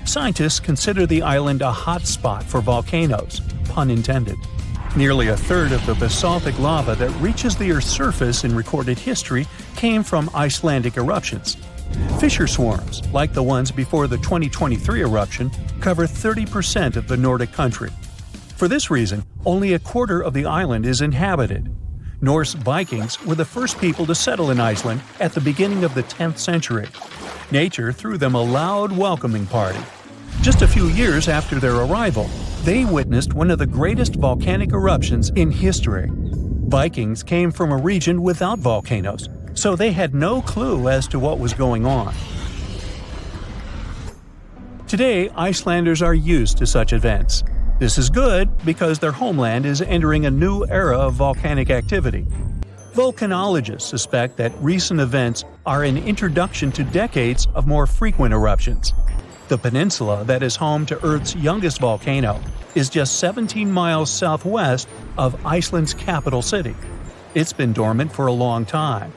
Scientists consider the island a hot spot for volcanoes, pun intended. Nearly a third of the basaltic lava that reaches the Earth's surface in recorded history came from Icelandic eruptions. Fissure swarms, like the ones before the 2023 eruption, cover 30% of the Nordic country. For this reason, only a quarter of the island is inhabited. Norse Vikings were the first people to settle in Iceland at the beginning of the 10th century. Nature threw them a loud welcoming party. Just a few years after their arrival, they witnessed one of the greatest volcanic eruptions in history. Vikings came from a region without volcanoes, so they had no clue as to what was going on. Today, Icelanders are used to such events. This is good because their homeland is entering a new era of volcanic activity. Volcanologists suspect that recent events are an introduction to decades of more frequent eruptions. The peninsula that is home to Earth's youngest volcano is just 17 miles southwest of Iceland's capital city. It's been dormant for a long time.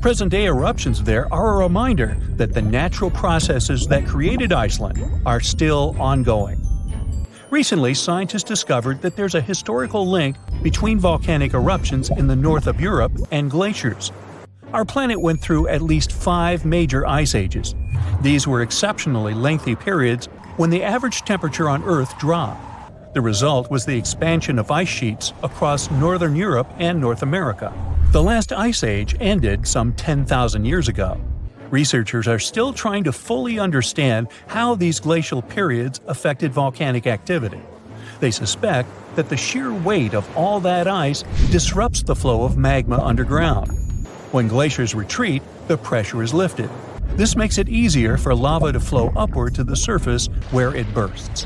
Present-day eruptions there are a reminder that the natural processes that created Iceland are still ongoing. Recently, scientists discovered that there's a historical link between volcanic eruptions in the north of Europe and glaciers. Our planet went through at least 5 major ice ages. These were exceptionally lengthy periods when the average temperature on Earth dropped. The result was the expansion of ice sheets across northern Europe and North America. The last ice age ended some 10,000 years ago. Researchers are still trying to fully understand how these glacial periods affected volcanic activity. They suspect that the sheer weight of all that ice disrupts the flow of magma underground. When glaciers retreat, the pressure is lifted. This makes it easier for lava to flow upward to the surface where it bursts.